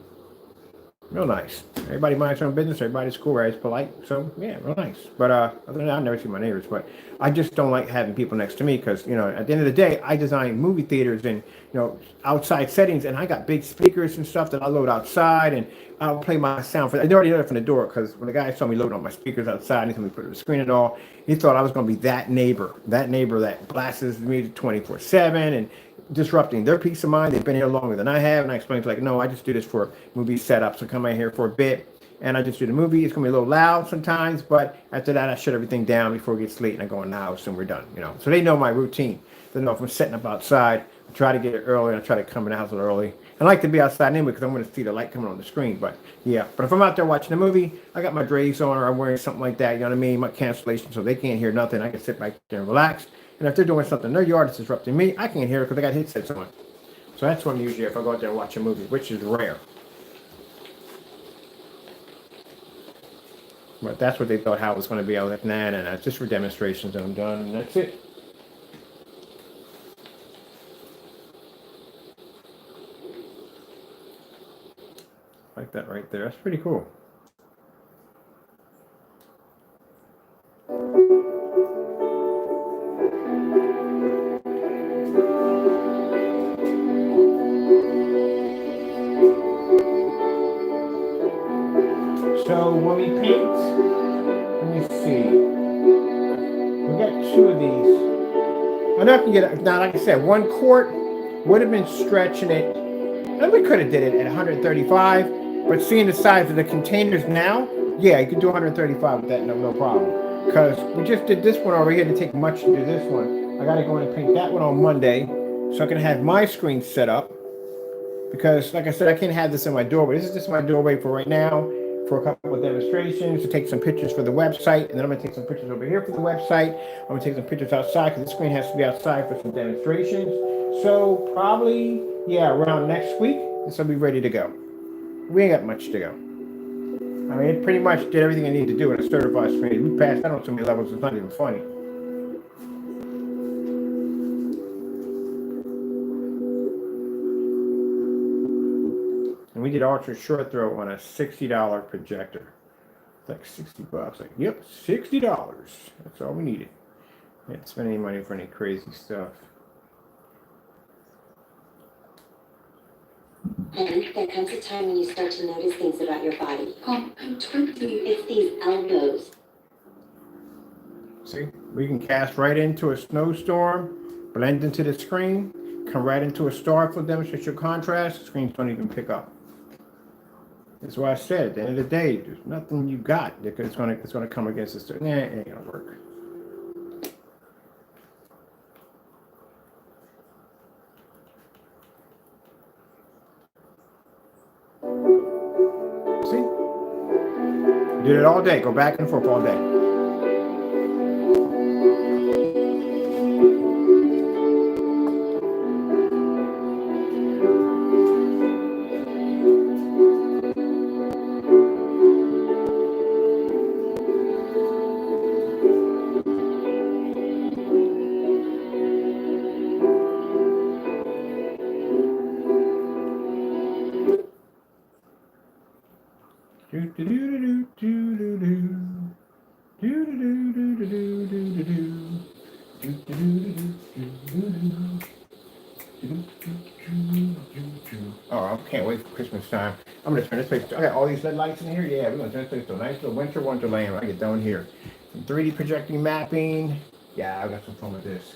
Real nice. Everybody minds their own business. Everybody's cool. Everybody's polite. So, yeah, real nice. But, other than that, I've never seen my neighbors. But I just don't like having people next to me because, you know, at the end of the day, I design movie theaters and, you know, outside settings. And I got big speakers and stuff that I load outside. And I'll play my sound for that. I already know that from the door because when the guy saw me loading all my speakers outside and he told me to put it on the screen and all, he thought I was going to be that neighbor that blasts me 24/7 and disrupting their peace of mind. They've been here longer than I have. And I explained like, no, I just do this for movie setup. So come out here for a bit and I just do the movie. It's going to be a little loud sometimes, but after that, I shut everything down before it gets late and I go in the house and we're done, you know. So they know my routine. They know if I'm setting up outside, I try to get it early and I try to come in the house a little early. I like to be outside anyway because I want to see the light coming on the screen. But yeah, but if I'm out there watching a movie, I got my Drays on or I'm wearing something like that, you know what I mean? My cancellation so they can't hear nothing. I can sit back there and relax. And if they're doing something in their yard that's disrupting me, I can't hear it because I got headsets on. So that's what I'm usually if I go out there and watch a movie, which is rare. But that's what they thought how it was going to be. I was like, nah, it's just for demonstrations and I'm done and that's it. Like that right there. That's pretty cool. So when we paint, let me see. We got 2 of these. I'm not gonna get now. Like I said, 1 quart would have been stretching it, and we could have did it at 135. But seeing the size of the containers now, yeah, you can do 135 with that, no problem. Because we just did this one over here. It didn't take much to do this one. I gotta go in and paint that one on Monday, so I can have my screen set up. Because, like I said, I can't have this in my doorway. This is just my doorway for right now, for a couple of demonstrations, to take some pictures for the website. And then I'm going to take some pictures over here for the website. I'm going to take some pictures outside because the screen has to be outside for some demonstrations. So probably, yeah, around next week, this will be ready to go. We ain't got much to go. I mean, it pretty much did everything I need to do in a certified screen. We passed that on so many levels, it's not even funny. And we did ultra short throw on a $60 projector. It's like 60 bucks. Like, yep, $60. That's all we needed. Didn't spend any money for any crazy stuff. And there comes a time when you start to notice things about your body. Oh, I'm 20. It's these elbows. See, we can cast right into a snowstorm, blend into the screen, come right into a star for demonstrate your contrast. The screens don't even pick up. That's why I said at the end of the day, there's nothing you got that it's gonna come against this. Nah, it ain't gonna work. See? Did it all day. Go back and forth all day. Oh, I can't wait for Christmas time. I'm gonna turn this place. I got all these LED lights in here. Yeah, we're gonna turn this place to a nice little winter wonderland when I get down here. Some 3D projecting mapping. Yeah, I got some fun with this.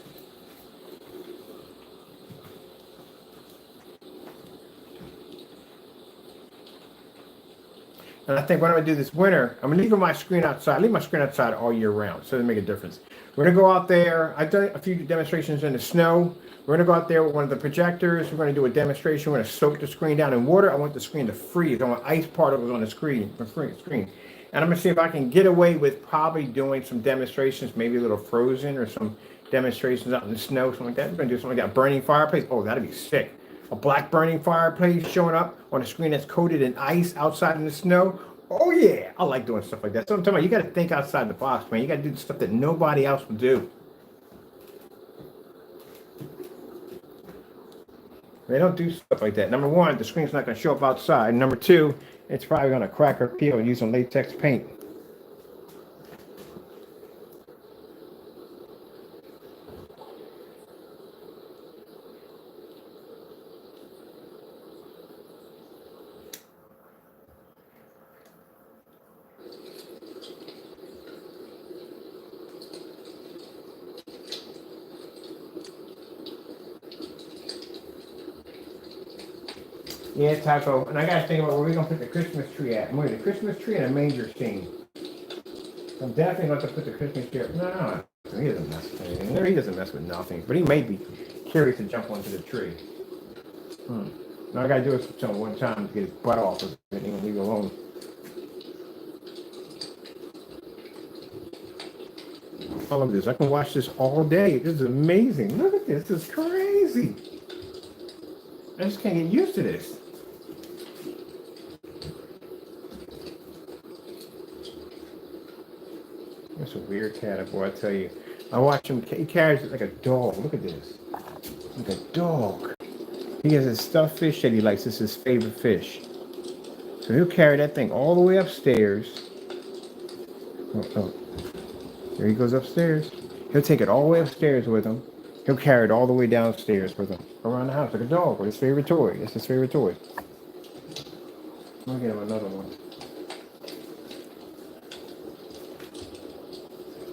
And I think what I'm gonna do this winter, I'm gonna leave my screen outside. I leave my screen outside all year round, so it doesn't make a difference. We're gonna go out there. I've done a few demonstrations in the snow. We're gonna go out there with one of the projectors. We're gonna do a demonstration. We're gonna soak the screen down in water. I want the screen to freeze. I want ice particles on the screen. And I'm gonna see if I can get away with probably doing some demonstrations, maybe a little Frozen or some demonstrations out in the snow, something like that. We're gonna do something like that. Burning fireplace. Oh, that'd be sick. A black burning fireplace showing up on a screen that's coated in ice outside in the snow. Oh yeah, I like doing stuff like that. So I'm talking about, you got to think outside the box, man. You got to do stuff that nobody else will do. They don't do stuff like that. Number one, the screen's not going to show up outside. Number two, it's probably going to crack or peel and use some latex paint. Yeah, Taco. And I got to think about where we're going to put the Christmas tree at. I'm going to the Christmas tree and a manger scene. I'm definitely going to put the Christmas tree up. No, he doesn't mess with anything. He doesn't mess with nothing. But he may be curious to jump onto the tree. Now I got to do it one time to get his butt off of it and he can leave it alone. I love this. I can watch this all day. This is amazing. Look at this. This is crazy. I just can't get used to this. That's a weird cat, boy, I tell you. I watch him, he carries it like a dog. Look at this. Like a dog. He has his stuffed fish that he likes. This is his favorite fish. So he'll carry that thing all the way upstairs. Oh. There he goes upstairs. He'll take it all the way upstairs with him. He'll carry it all the way downstairs with him. Around the house like a dog with his favorite toy. That's his favorite toy. I'll get him another one.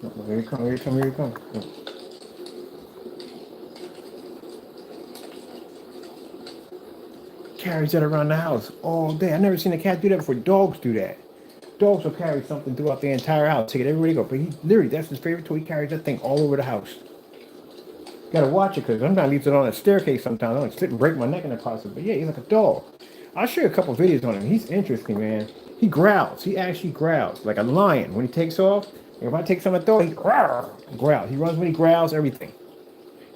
Oh, here he comes. Oh. Carries that around the house all day. I've never seen a cat do that before. Dogs do that. Dogs will carry something throughout the entire house, take it everywhere they go. But he literally, that's his favorite toy. He carries that thing all over the house. Gotta watch it because sometimes he leaves it on a staircase sometimes. I don't sit and break my neck in the closet. But yeah, he's like a dog. I'll show you a couple videos on him. He's interesting, man. He growls. He actually growls like a lion. When he takes off, if I take some of the dog, he growls. He runs when he growls, everything.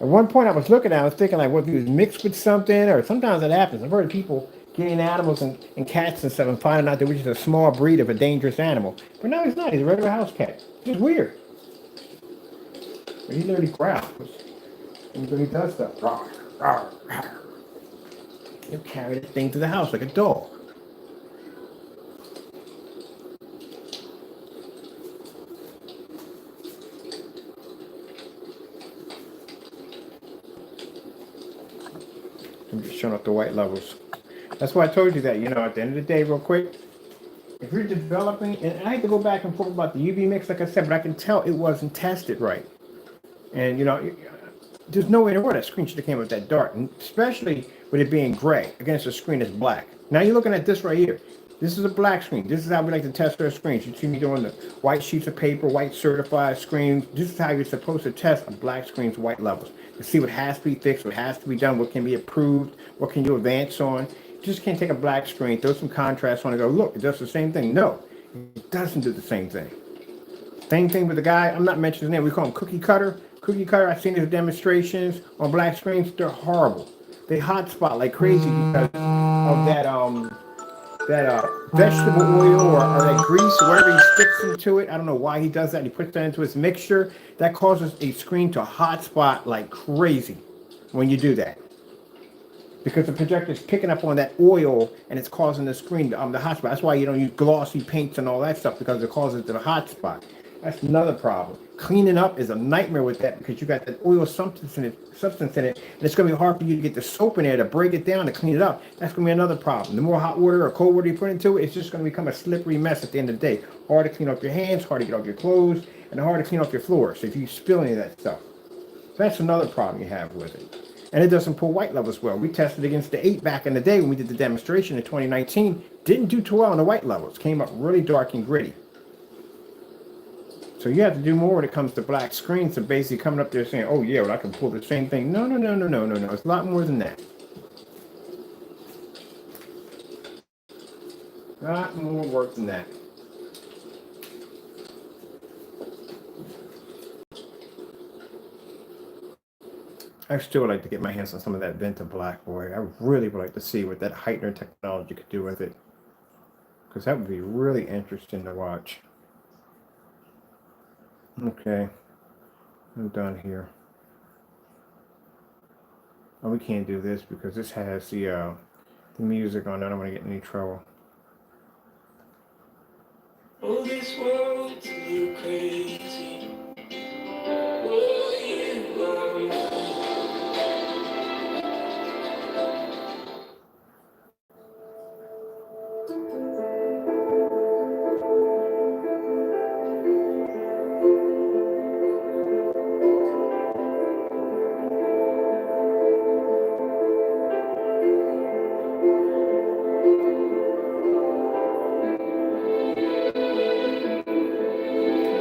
At one point I was looking at it, I was thinking like, what if he was mixed with something? Or sometimes that happens. I've heard of people getting animals and cats and stuff and finding out that we're just a small breed of a dangerous animal. But no, he's not. He's a regular house cat. It's weird. But he literally growls. And he does stuff. He'll carry the thing to the house like a dog. I'm just showing up the white levels. That's why I told you that, at the end of the day, real quick, if you're developing, and I had to go back and forth about the UV mix, like I said, but I can tell it wasn't tested right. And, there's no way in the world that screen should have came up that dark, and especially with it being gray against a screen that's black. Now you're looking at this right here. This is a black screen. This is how we like to test our screens. You see me doing the white sheets of paper, white certified screens. This is how you're supposed to test a black screen's white levels. To see what has to be fixed, what has to be done, what can be improved, what can you advance on. You just can't take a black screen, throw some contrast on it, and go, look, it does the same thing. No, it doesn't do the same thing. Same thing with the guy, I'm not mentioning his name, we call him Cookie Cutter. Cookie Cutter, I've seen his demonstrations on black screens. They're horrible. They hotspot like crazy because of that vegetable oil or that grease or whatever he sticks into it. I don't know why he does that. He puts that into his mixture. That causes a screen to hotspot like crazy when you do that. Because the projector is picking up on that oil and it's causing the screen the hotspot. That's why you don't use glossy paints and all that stuff, because it causes the hotspot. That's another problem. Cleaning up is a nightmare with that because you got that oil substance in it, and it's going to be hard for you to get the soap in there to break it down to clean it up. That's going to be another problem. The more hot water or cold water you put into it, it's just going to become a slippery mess at the end of the day. Hard to clean off your hands, hard to get off your clothes, and hard to clean off your floor. So if you spill any of that stuff, that's another problem you have with it. And it doesn't pull white levels well. We tested against the 8 back in the day when we did the demonstration in 2019. Didn't do too well on the white levels. Came up really dark and gritty. So you have to do more when it comes to black screens. So basically coming up there saying, oh yeah, well I can pull the same thing. No. It's a lot more than that. A lot more work than that. I still would like to get my hands on some of that Venta Black, boy. I really would like to see what that heightener technology could do with it. Because that would be really interesting to watch. Okay. I'm done here. Oh, we can't do this because this has the music on. I don't want to get in any trouble. Oh, this world's too crazy. Oh, you are.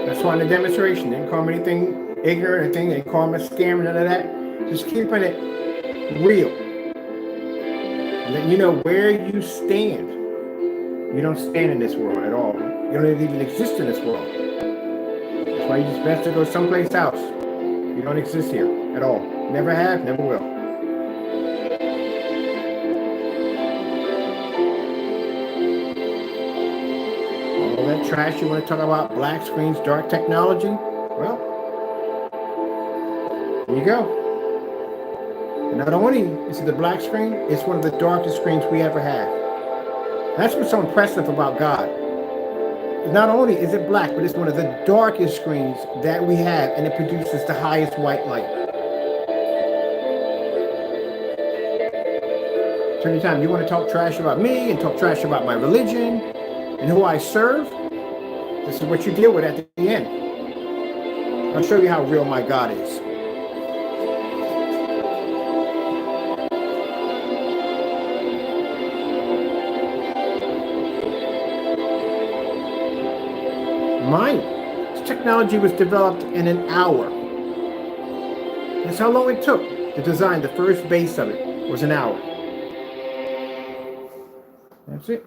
That's why in the demonstration, they didn't call me anything ignorant, anything, they didn't call me a scam, none of that. Just keeping it real. Letting you know where you stand. You don't stand in this world at all. You don't even exist in this world. That's why you just best to go someplace else. You don't exist here at all. Never have, never will. All that trash you want to talk about, black screens, dark technology, well, there you go. And not only is it the black screen, it's one of the darkest screens we ever had. That's what's so impressive about God. Not only is it black, but it's one of the darkest screens that we have, and it produces the highest white light. So anytime you want to talk trash about me and talk trash about my religion and who I serve, this is what you deal with at the end. I'll show you how real my God is. Mine. This technology was developed in an hour. That's how long it took to design the first base of it, was an hour. That's it.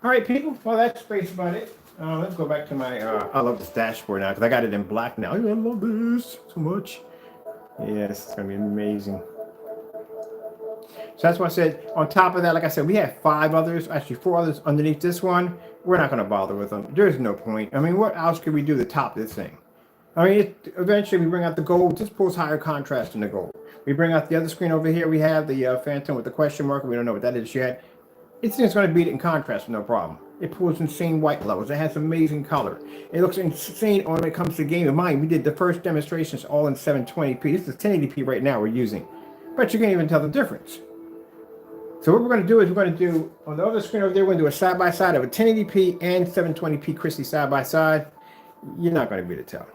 All right, people. Well, that's basically about it. Let's go back to my, I love this dashboard now because I got it in black now. I love this so much. Yes, it's going to be amazing. So that's why I said, on top of that, like I said, we have 5 others, actually 4 others underneath this one. We're not going to bother with them. There's no point. I mean, what else could we do to top this thing? I mean, eventually we bring out the gold. This pulls higher contrast in the gold. We bring out the other screen over here. We have the Phantom with the question mark. We don't know what that is yet. It's just going to beat it in contrast, no problem. It pulls insane white levels. It has amazing color. It looks insane when it comes to game of mind. We did the first demonstrations all in 720p. This is 1080p right now we're using. But you can't even tell the difference. So what we're going to do is we're going to do, on the other screen over there, we're going to do a side-by-side of a 1080p and 720p Christie side-by-side. You're not going to be able to tell.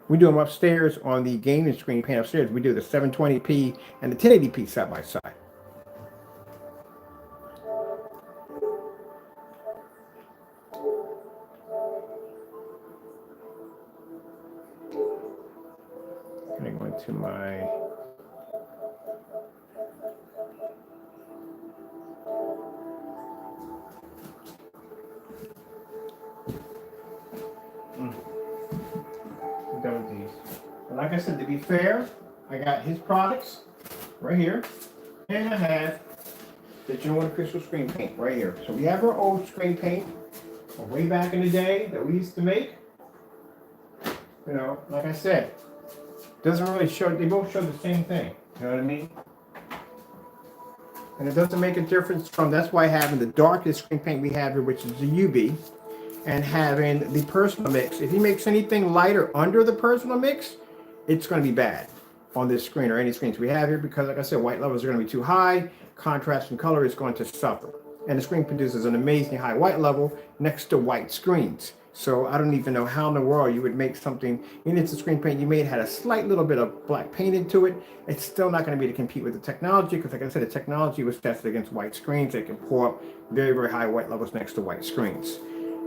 We do them upstairs on the gaming screen pane upstairs. We do the 720p and the 1080p side-by-side. I'm going to my... Done with these. And like I said, to be fair, I got his products right here, and I have the Jordan Crystal screen paint right here. So we have our old screen paint from way back in the day that we used to make. You know, like I said, doesn't really show. They both show the same thing. You know what I mean? And it doesn't make a difference from. That's why having the darkest screen paint we have here, which is the UV. And having the personal mix. If he makes anything lighter under the personal mix, it's going to be bad on this screen or any screens we have here because, like I said, white levels are going to be too high. Contrast and color is going to suffer. And the screen produces an amazing high white level next to white screens. So I don't even know how in the world you would make something, even if the screen paint you made had a slight little bit of black paint into it, it's still not going to be able to compete with the technology, because like I said, the technology was tested against white screens. They can pull up very, very high white levels next to white screens.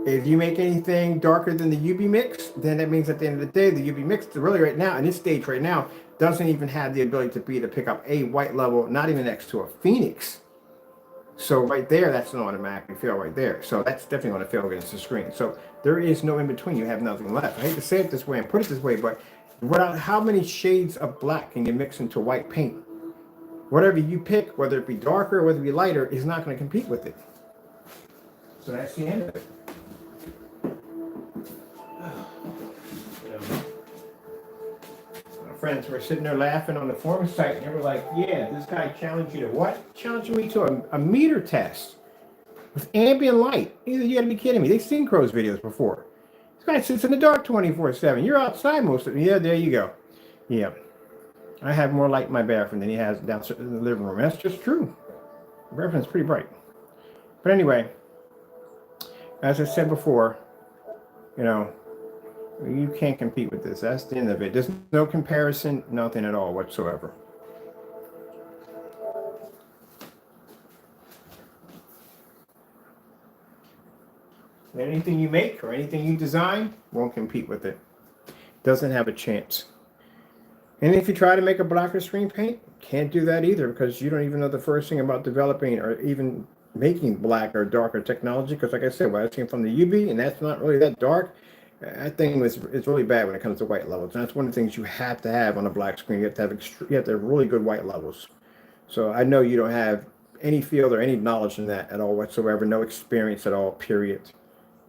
If you make anything darker than the UV mix, then that means at the end of the day, the UV mix really right now, in this stage right now, doesn't even have the ability to pick up a white level, not even next to a Phoenix. So right there, that's an automatic fail right there. So that's definitely going to fail against the screen. So there is no in between. You have nothing left. I hate to say it this way and put it this way, but how many shades of black can you mix into white paint? Whatever you pick, whether it be darker or whether it be lighter, is not going to compete with it. So that's the end of it. My friends were sitting there laughing on the forum site, and they were like, yeah, this guy challenged you to what? Challenging me to a meter test with ambient light. You gotta be kidding me. They've seen Crow's videos before. This guy sits in the dark 24/7. You're outside most of it. Yeah, there you go. Yeah. I have more light in my bathroom than he has downstairs in the living room. That's just true. The bathroom's pretty bright. But anyway, as I said before, you can't compete with this. That's the end of it. There's no comparison, nothing at all whatsoever. Anything you make or anything you design won't compete with it. Doesn't have a chance. And if you try to make a blacker screen paint, can't do that either, because you don't even know the first thing about developing or even making black or darker technology. Because like I said, when I came from the UV, and that's not really that dark, that thing is really bad when it comes to white levels. And that's one of the things you have to have on a black screen. You have to have really good white levels. So I know you don't have any field or any knowledge in that at all whatsoever. No experience at all, period.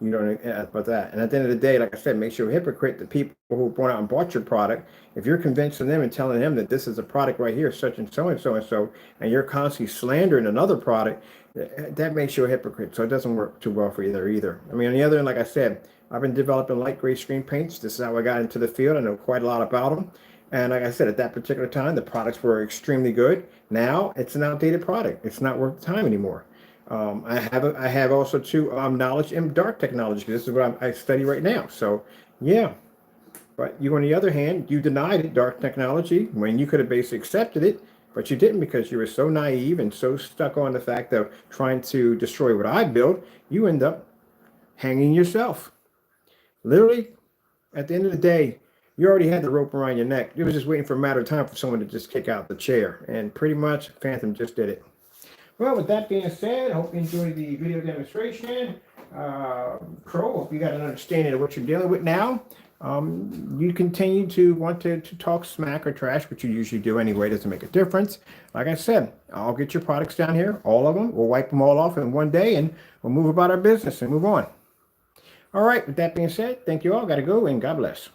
You don't about that. And at the end of the day, like I said, makes you a hypocrite to people who went out and bought your product. If you're convincing them and telling them that this is a product right here, such and so and so and so, and you're constantly slandering another product, that makes you a hypocrite. So it doesn't work too well for either. I mean, on the other end, like I said, I've been developing light gray screen paints. This is how I got into the field. I know quite a lot about them. And like I said, at that particular time, the products were extremely good. Now it's an outdated product. It's not worth the time anymore. I have also too knowledge in dark technology. This is what I study right now. So yeah, but you on the other hand, you denied it, dark technology, when you could have basically accepted it, but you didn't, because you were so naive and so stuck on the fact of trying to destroy what I built. You end up hanging yourself. Literally, at the end of the day, you already had the rope around your neck. You was just waiting for a matter of time for someone to just kick out the chair, and pretty much Phantom just did it. Well, with that being said, I hope you enjoyed the video demonstration. Crow, hope you got an understanding of what you're dealing with now. You continue to want to talk smack or trash, which you usually do anyway. Doesn't make a difference. Like I said, I'll get your products down here, all of them. We'll wipe them all off in one day, and we'll move about our business and move on. All right, with that being said, thank you all. Got to go, and God bless.